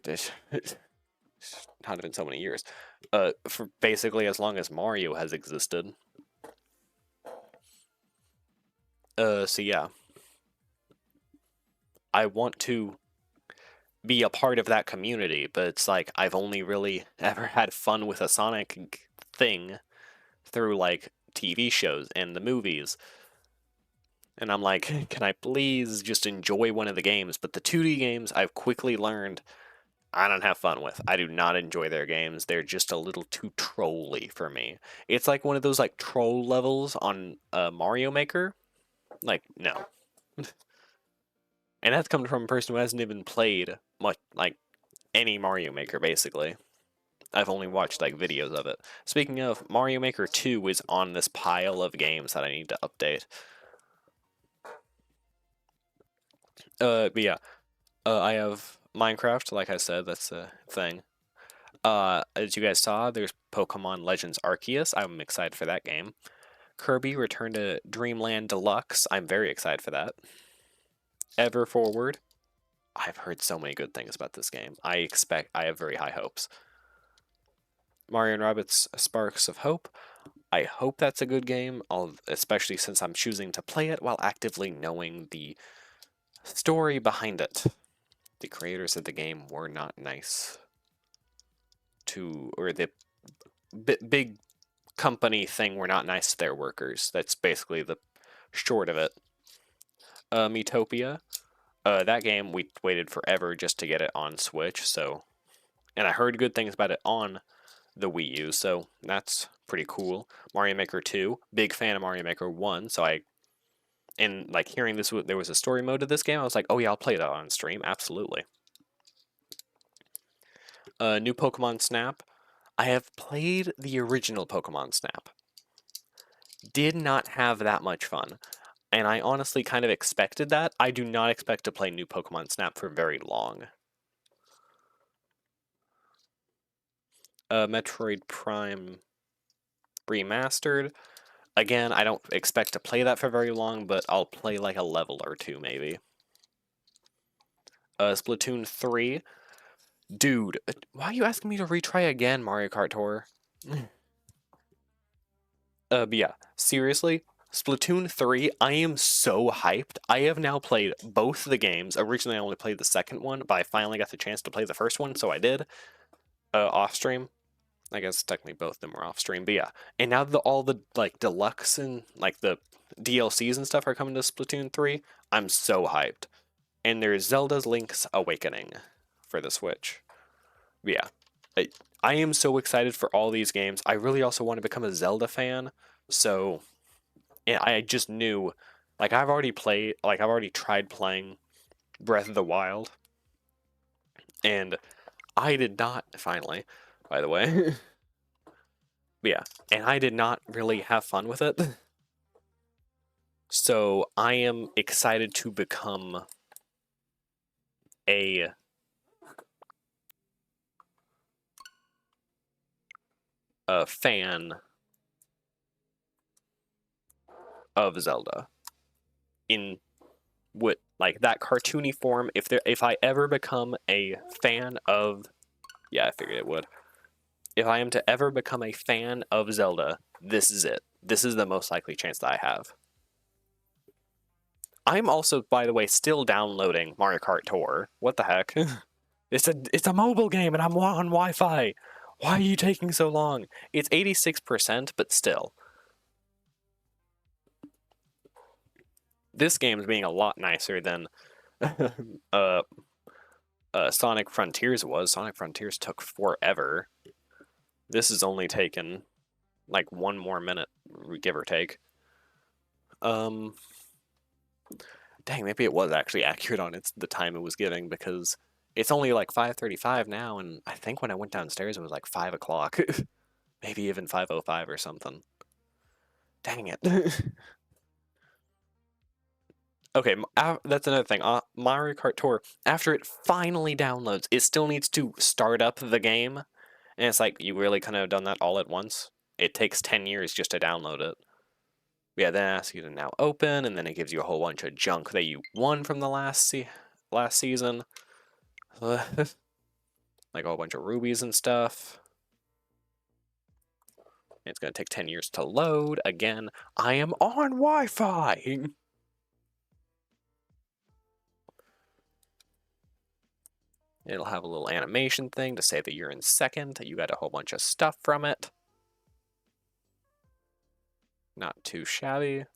S1: not even so many years, for basically as long as Mario has existed. So yeah. I want to be a part of that community, but it's like I've only really ever had fun with a Sonic thing through like TV shows and the movies. And I'm like, can I please just enjoy one of the games? But the 2D games, I've quickly learned I don't have fun with. I do not enjoy their games. They're just a little too trolly for me. It's like one of those like troll levels on Mario Maker. Like, no. And that's coming from a person who hasn't even played much, like, any Mario Maker, basically. I've only watched, like, videos of it. Speaking of, Mario Maker 2 is on this pile of games that I need to update. But yeah. I have Minecraft, like I said, that's a thing. As you guys saw, there's Pokemon Legends Arceus. I'm excited for that game. Kirby Return to Dreamland Deluxe. I'm very excited for that. Ever Forward. I've heard so many good things about this game. I have very high hopes. Mario & Rabbids Sparks of Hope. I hope that's a good game, especially since I'm choosing to play it while actively knowing the story behind it. The creators of the game were not nice to, or the big company thing were not nice to their workers. That's basically the short of it. Miitopia. That game, we waited forever just to get it on Switch, so... And I heard good things about it on the Wii U, so that's pretty cool. Mario Maker 2, big fan of Mario Maker 1, so and like hearing this, there was a story mode to this game, I was like, oh yeah, I'll play that on stream, absolutely. New Pokemon Snap. I have played the original Pokemon Snap. Did not have that much fun. And I honestly kind of expected that. I do not expect to play new Pokemon Snap for very long. Metroid Prime Remastered. Again, I don't expect to play that for very long, but I'll play like a level or two maybe. Splatoon 3. Dude, why are you asking me to retry again, Mario Kart Tour? But yeah, seriously, Splatoon 3, I am so hyped. I have now played both the games. Originally, I only played the second one, but I finally got the chance to play the first one, so I did. Off stream. I guess technically both of them were off stream, but yeah. And now that all the like deluxe and like the DLCs and stuff are coming to Splatoon 3, I'm so hyped. And there's Zelda's Link's Awakening for the Switch. But yeah, I am so excited for all these games. I really also want to become a Zelda fan, so I just knew, like I've already tried playing Breath of the Wild, and I did not, finally, by the way, but yeah, and I did not really have fun with it, so I am excited to become a fan of Zelda in what like that cartoony form. If I ever become a fan of, yeah, I figured it would. If I am to ever become a fan of Zelda, this is it. This is the most likely chance that I have. I'm also, by the way, still downloading Mario Kart Tour. What the heck? It's a mobile game and I'm on Wi-Fi. Why are you taking so long? It's 86%, but still. This game's being a lot nicer than Sonic Frontiers was. Sonic Frontiers took forever. This has only taken like 1 more minute, give or take. Dang, maybe it was actually accurate on the time it was giving, because it's only like 5:35 now, and I think when I went downstairs it was like 5 o'clock. Maybe even 5:05 or something. Dang it. Okay, that's another thing. Mario Kart Tour, after it finally downloads, it still needs to start up the game. And it's like, you really couldn't have done that all at once? It takes 10 years just to download it. Yeah, then it asks you to now open, and then it gives you a whole bunch of junk that you won from the last season. Like a whole bunch of rubies and stuff. It's going to take 10 years to load. Again, I am on Wi-Fi! It'll have a little animation thing to say that you're in second, that you got a whole bunch of stuff from it. Not too shabby.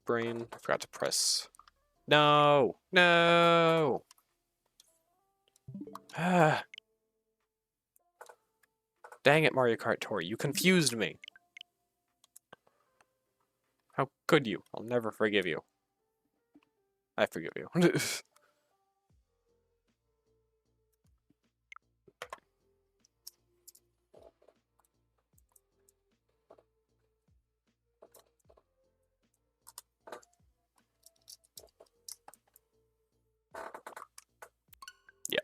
S1: Brain, I forgot to press. No! No! Ah. Dang it, Mario Kart Tour, you confused me. How could you? I'll never forgive you. I forgive you. Yeah.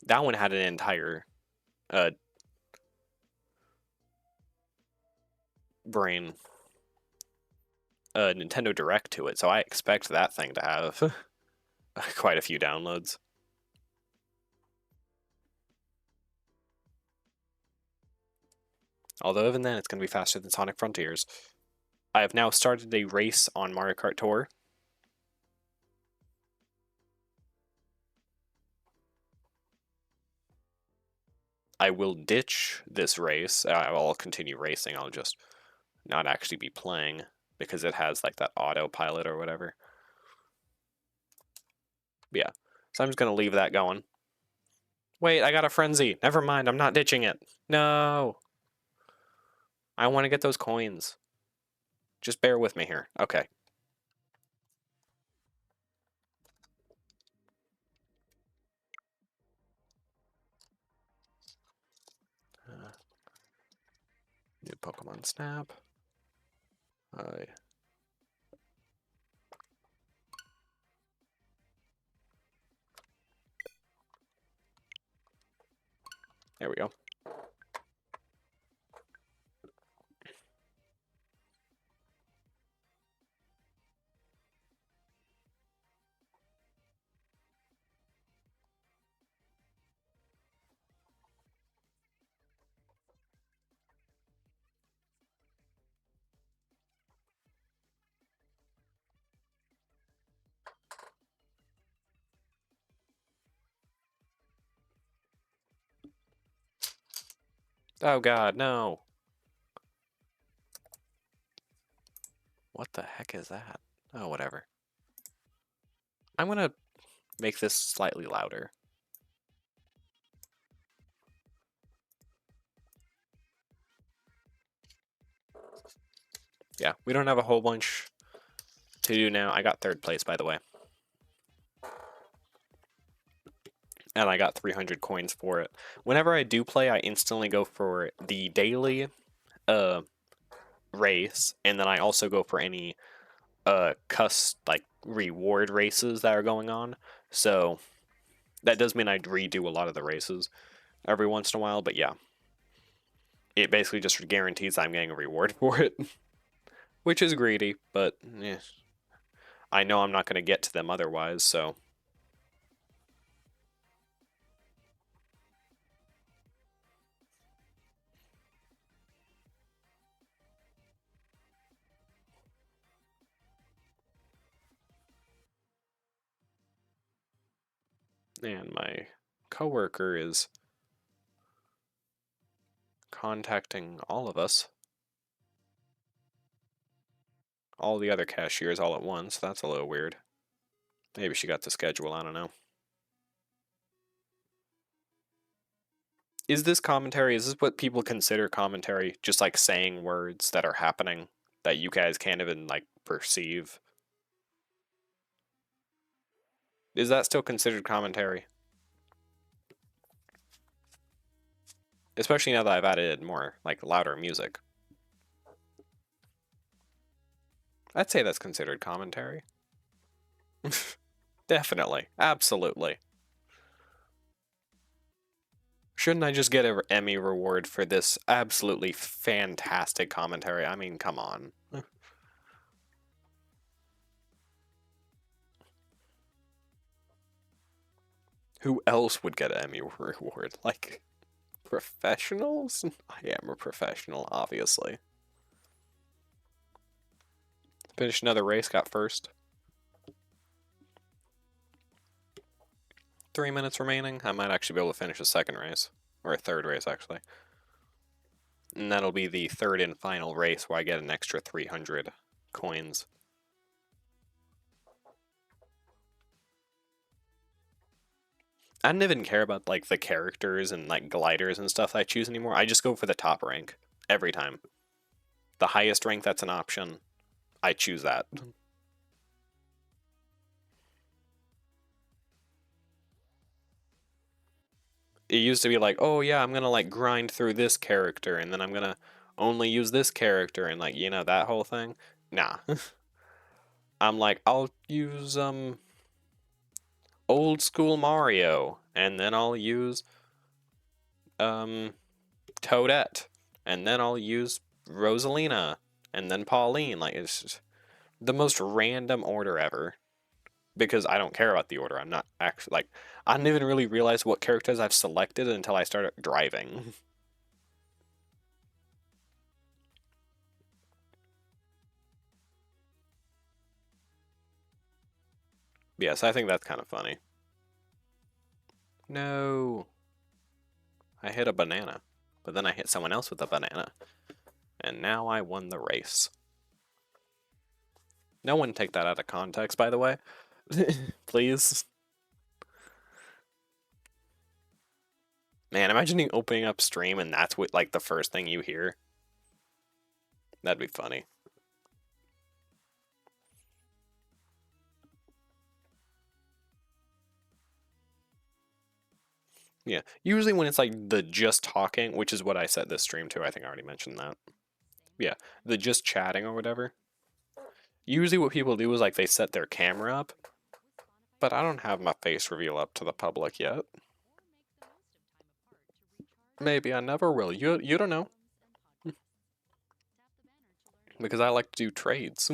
S1: That one had an entire brain Nintendo Direct to it, so I expect that thing to have quite a few downloads. Although even then, it's going to be faster than Sonic Frontiers. I have now started a race on Mario Kart Tour. I will ditch this race. I'll continue racing. I'll just not actually be playing because it has like that autopilot or whatever. But yeah, so I'm just gonna leave that going. Wait, I got a frenzy. Never mind, I'm not ditching it. No. I want to get those coins. Just bear with me here. Okay. New Pokemon Snap. There we go. Oh god, no. What the heck is that? Oh, whatever. I'm gonna make this slightly louder. Yeah, we don't have a whole bunch to do now. I got 3rd place, by the way. And I got 300 coins for it. Whenever I do play, I instantly go for the daily race, and then I also go for any like reward races that are going on. So that does mean I redo a lot of the races every once in a while, but yeah. It basically just guarantees I'm getting a reward for it. Which is greedy, but yeah. I know I'm not going to get to them otherwise, so... And my coworker is contacting all of us. All the other cashiers all at once. That's a little weird. Maybe she got the schedule, I don't know. Is this commentary? Is this what people consider commentary? Just like saying words that are happening that you guys can't even like perceive? Is that still considered commentary? Especially now that I've added more like louder music. I'd say that's considered commentary. Definitely. Absolutely. Shouldn't I just get an Emmy reward for this absolutely fantastic commentary? I mean, come on. Who else would get an Emmy reward? Like, professionals? I am a professional, obviously. Finished another race, got 1st. 3 minutes remaining. I might actually be able to finish a 2nd race. Or a 3rd race, actually. And that'll be the 3rd and final race where I get an extra 300 coins. I don't even care about like the characters and like gliders and stuff I choose anymore. I just go for the top rank every time. The highest rank that's an option, I choose that. It used to be like, oh yeah, I'm gonna like grind through this character and then I'm gonna only use this character and like, you know, that whole thing. Nah. I'm like, I'll use old school Mario and then I'll use Toadette and then I'll use Rosalina and then Pauline. Like, it's just the most random order ever. Because I don't care about the order. I'm not actually, like, I didn't even really realize what characters I've selected until I started driving. Yes, I think that's kind of funny. No. I hit a banana. But then I hit someone else with a banana. And now I won the race. No one take that out of context, by the way. Please. Man, imagining opening up stream and that's what, like, the first thing you hear. That'd be funny. Yeah, usually when it's like the just talking, which is what I set this stream to, I think I already mentioned that. Yeah, the just chatting or whatever. Usually what people do is like they set their camera up, but I don't have my face reveal up to the public yet. Maybe I never will. You don't know. Because I like to do trades.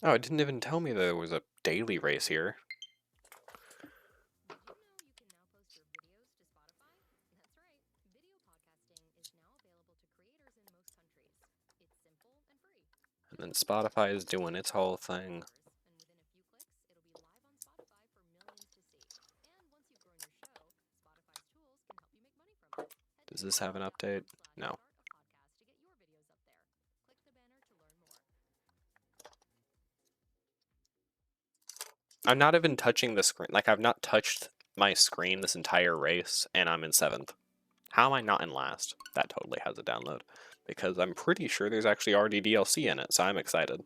S1: Oh, it didn't even tell me there was a daily race here. And then Spotify is doing its whole thing. Does this have an update? No. I'm not even touching the screen. Like, I've not touched my screen this entire race, and I'm in 7th. How am I not in last? That totally has a download. Because I'm pretty sure there's actually already DLC in it, so I'm excited.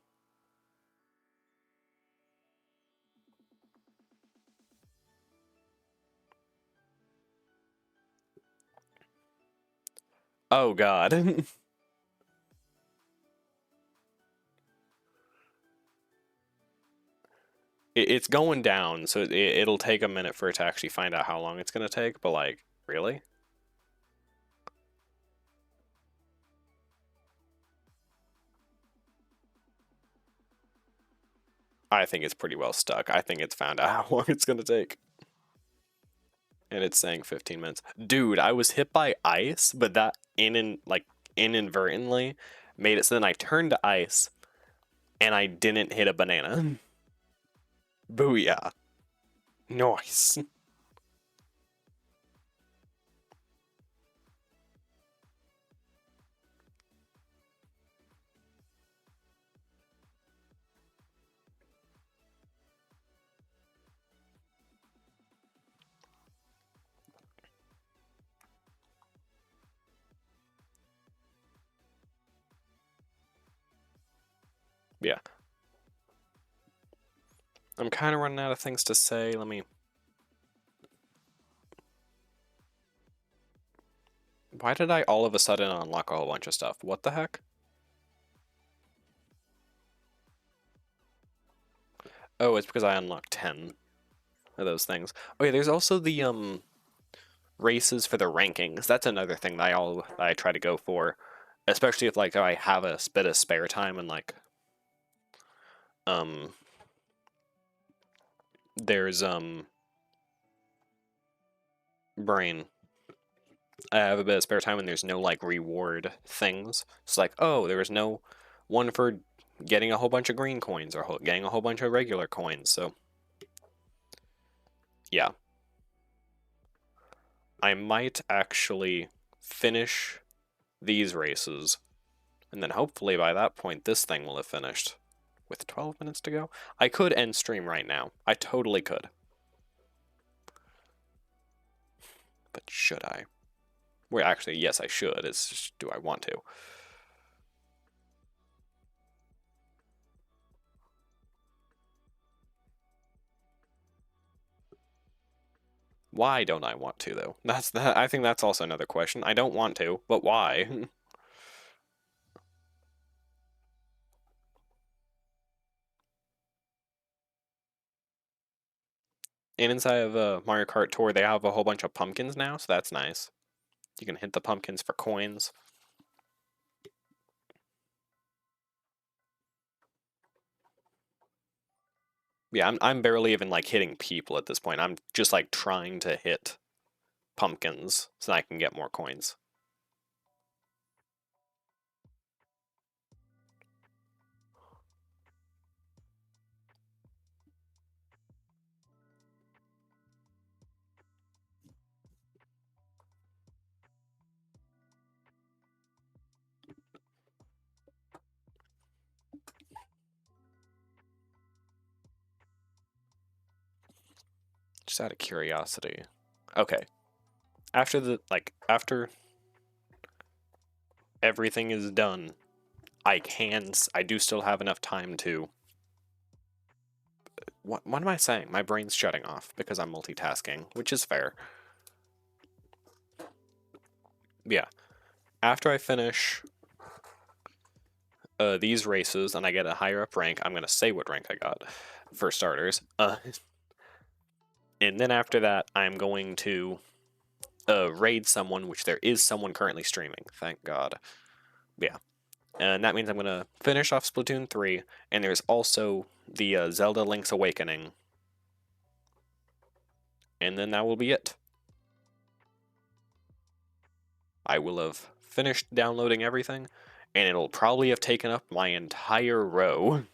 S1: Oh god. It's going down, so it'll take a minute for it to actually find out how long it's going to take, but like, really? I think it's pretty well stuck. I think it's found out how long it's going to take. And it's saying 15 minutes. Dude, I was hit by ice, but that inadvertently made it so then I turned to ice and I didn't hit a banana. Booyah. Nice. Yeah. I'm kind of running out of things to say. Let me... Why did I all of a sudden unlock a whole bunch of stuff? What the heck? Oh, it's because I unlocked 10 of those things. Oh yeah, there's also the races for the rankings. That's another thing that I try to go for, especially if like I have a bit of spare time and like there's brain. I have a bit of spare time and there's no like reward things. It's like, oh, there was no one for getting a whole bunch of green coins or getting a whole bunch of regular coins. So yeah, I might actually finish these races, and then hopefully by that point this thing will have finished. With 12 minutes to go, I could end stream right now. I totally could. But should I? Well, actually, yes, I should. It's just, do I want to? Why don't I want to, though? I think that's also another question. I don't want to, but why? And inside of Mario Kart Tour, they have a whole bunch of pumpkins now, so that's nice. You can hit the pumpkins for coins. Yeah, I'm barely even like hitting people at this point. I'm just like trying to hit pumpkins so I can get more coins. Just out of curiosity. Okay. After everything is done, I do still have enough time to... What am I saying? My brain's shutting off because I'm multitasking, which is fair. Yeah. After I finish these races and I get a higher up rank, I'm going to say what rank I got, for starters. And then after that, I'm going to raid someone, which there is someone currently streaming, thank God. Yeah. And that means I'm going to finish off Splatoon 3, and there's also the Zelda Link's Awakening. And then that will be it. I will have finished downloading everything, and it'll probably have taken up my entire row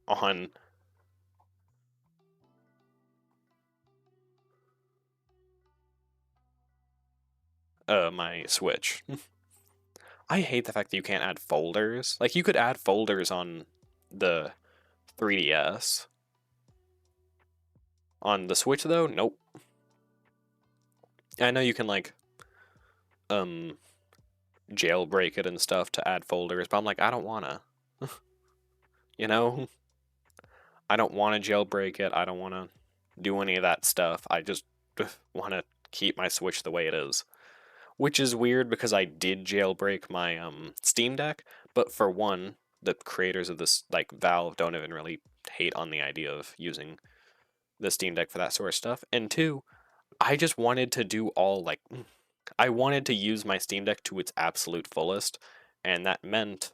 S1: on... my Switch. I hate the fact that you can't add folders. Like, you could add folders on the 3DS. On the Switch, though, nope. I know you can, like, jailbreak it and stuff to add folders, but I'm like, I don't wanna. You know? I don't want to jailbreak it. I don't want to do any of that stuff. I just want to keep my Switch the way it is. Which is weird because I did jailbreak my Steam Deck, but for one, the creators of this, like Valve, don't even really hate on the idea of using the Steam Deck for that sort of stuff. And two, I just wanted to do I wanted to use my Steam Deck to its absolute fullest, and that meant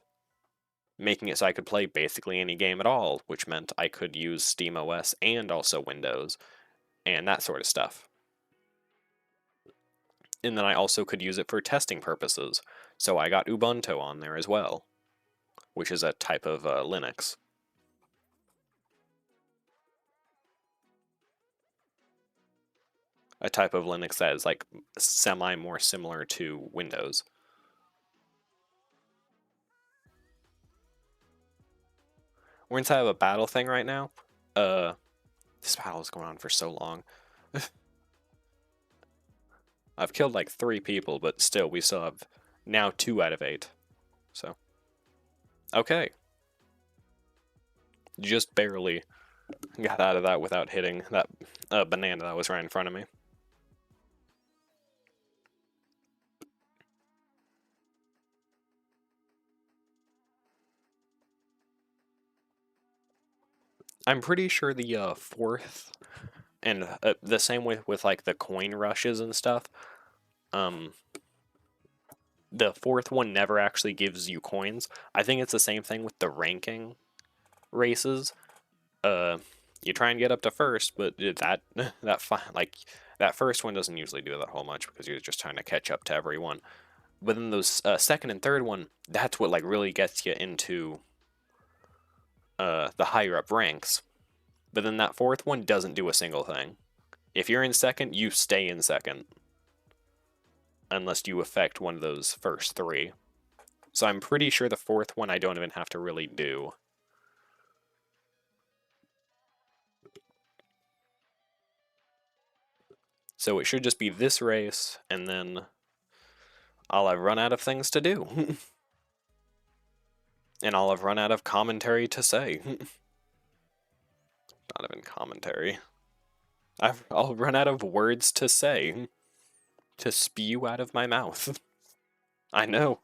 S1: making it so I could play basically any game at all, which meant I could use SteamOS and also Windows, and that sort of stuff. And then I also could use it for testing purposes, so I got Ubuntu on there as well, which is a type of Linux. A type of Linux that is like more similar to Windows. We're inside of a battle thing right now. This battle is going on for so long. I've killed like 3 people, but still, we still have now 2 out of 8. So, okay. Just barely got out of that without hitting that banana that was right in front of me. I'm pretty sure the 4th, and the same with like the coin rushes and stuff, the 4th one never actually gives you coins. I think it's the same thing with the ranking races. You try and get up to 1st, but that first one doesn't usually do that whole much because you're just trying to catch up to everyone. But then those 2nd and 3rd one, that's what like really gets you into the higher up ranks. But then that 4th one doesn't do a single thing. If you're in 2nd, you stay in 2nd. Unless you affect one of those first 3. So I'm pretty sure the 4th one I don't even have to really do. So it should just be this race, and then I'll have run out of things to do. And I'll have run out of commentary to say. Not even commentary. I'll run out of words to say. To spew out of my mouth. I know.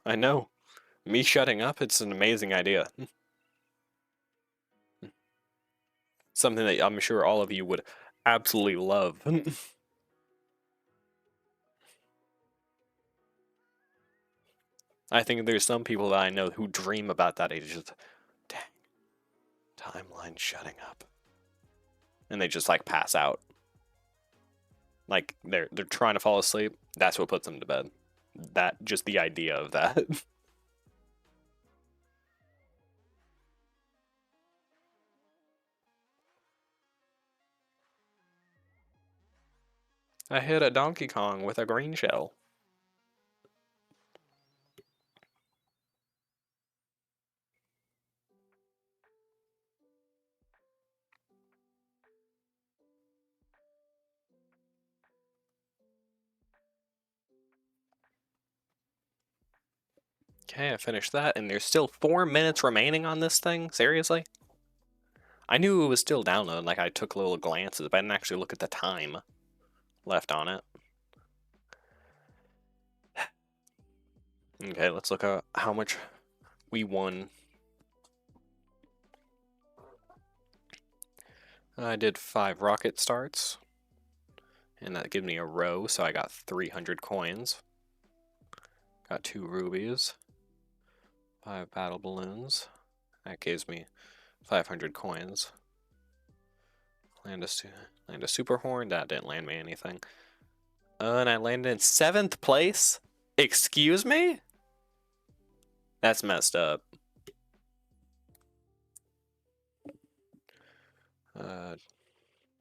S1: Me shutting up, it's an amazing idea. Something that I'm sure all of you would absolutely love. I think there's some people that I know who dream about that age. Just, dang, timeline shutting up. And they just like pass out. Like they're trying to fall asleep. That's what puts them to bed. Just the idea of that. I hit a Donkey Kong with a green shell. Okay, I finished that, and there's still 4 minutes remaining on this thing? Seriously? I knew it was still downloading, like I took little glances, but I didn't actually look at the time left on it. Okay, let's look at how much we won. I did 5 rocket starts, and that gives me a row, so I got 300 coins. Got 2 rubies, 5 battle balloons. That gives me 500 coins. Land a super horn. That didn't land me anything. And I landed in 7th place? Excuse me? That's messed up.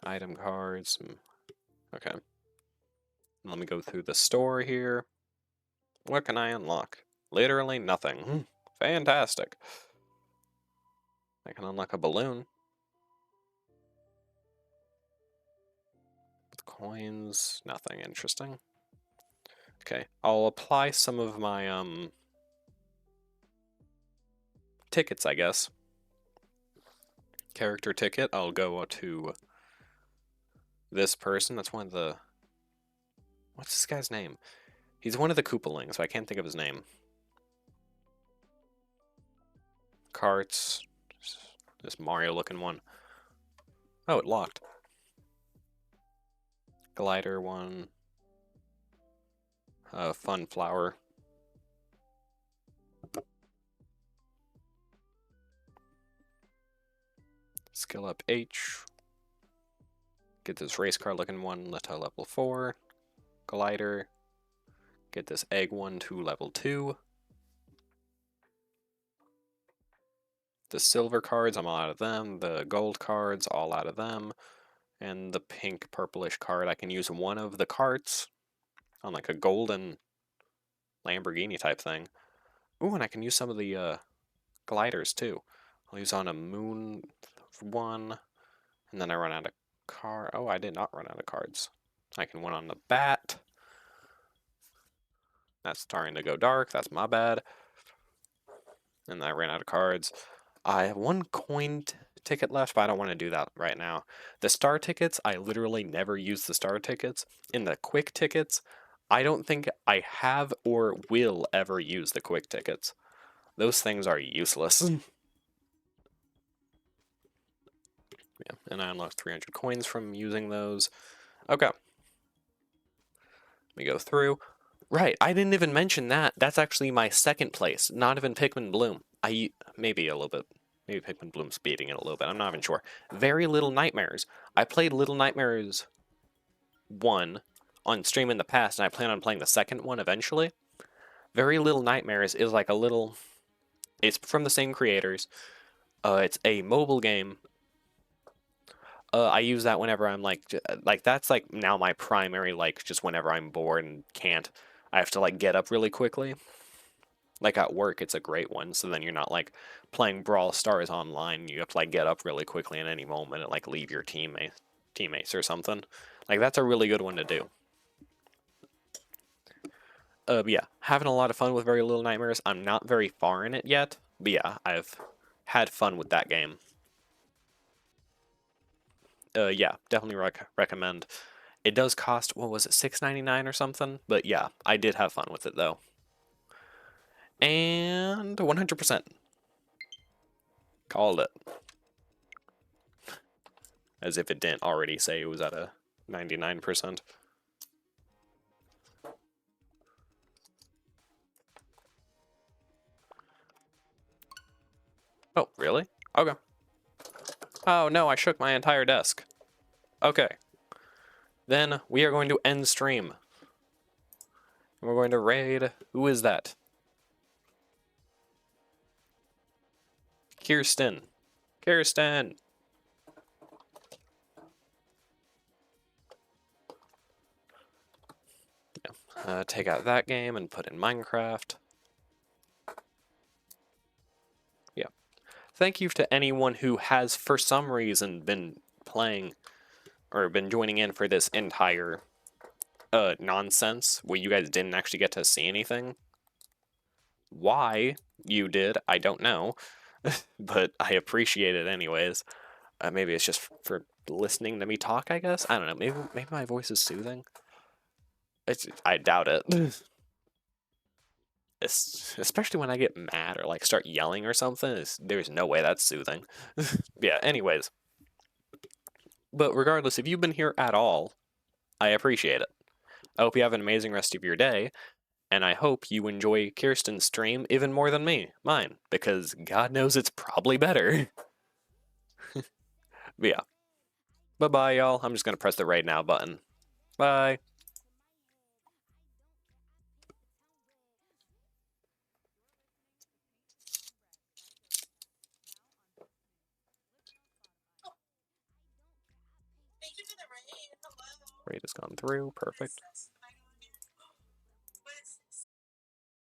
S1: Item cards. Okay. Let me go through the store here. What can I unlock? Literally nothing. Fantastic. I can unlock a balloon. With coins, nothing interesting. Okay, I'll apply some of my tickets, I guess. Character ticket, I'll go to this person. That's one of the... What's this guy's name? He's one of the Koopalings, so I can't think of his name. Carts. This Mario-looking one. Oh, it locked. Glider one. Fun flower. Skill up H. Get this race car looking one to level 4. Glider. Get this egg one to level 2. The silver cards, I'm all out of them. The gold cards, all out of them. And the pink purplish card, I can use one of the carts on like a golden Lamborghini type thing. Ooh, and I can use some of the gliders too. I'll use on a moon one, and then I run out of car. Oh, I did not run out of cards. I can one on the bat. That's starting to go dark. That's my bad. And I ran out of cards. I have 1 coin ticket left, but I don't want to do that right now. The star tickets, I literally never use the star tickets. In the quick tickets, I don't think I have or will ever use the quick tickets. Those things are useless. Yeah, and I unlocked 300 coins from using those. Okay. Let me go through. Right, I didn't even mention that. That's actually my 2nd place, not even Pikmin Bloom. Maybe a little bit. Maybe Pikmin Bloom's beating it a little bit. I'm not even sure. Very Little Nightmares. I played Little Nightmares 1 on stream in the past, and I plan on playing the 2nd one eventually. Very Little Nightmares is like a little... It's from the same creators. It's a mobile game. I use that whenever I'm like that's like now my primary, like just whenever I'm bored and can't. I have to like get up really quickly. Like at work, it's a great one. So then you're not like playing Brawl Stars online. You have to like get up really quickly at any moment and like leave your teammates or something. Like that's a really good one to do. But yeah, having a lot of fun with Very Little Nightmares. I'm not very far in it yet, but yeah, I've had fun with that game. Yeah, definitely recommend. It does cost, what was it, $6.99 or something? But yeah, I did have fun with it though. And 100%. Called it. As if it didn't already say it was at a 99%. Oh, really? Okay. Oh no, I shook my entire desk. Okay. Then we are going to end stream. We're going to raid. Who is that? Kirsten. Kirsten! Yeah. Take out that game and put in Minecraft. Yeah. Thank you to anyone who has, for some reason, been playing or been joining in for this entire nonsense where you guys didn't actually get to see anything. Why you did, I don't know, but I appreciate it anyways. Maybe it's just for listening to me talk, I guess. I don't know. Maybe my voice is soothing. I doubt it. Especially when I get mad or like start yelling or something. There's no way that's soothing. Yeah. Anyways, but regardless, if you've been here at all, I appreciate it. I hope you have an amazing rest of your day, and I hope you enjoy Kirsten's stream even more than mine, because God knows it's probably better. But yeah. Bye-bye, y'all. I'm just gonna press the right now button. Bye. Rate has gone through. Perfect.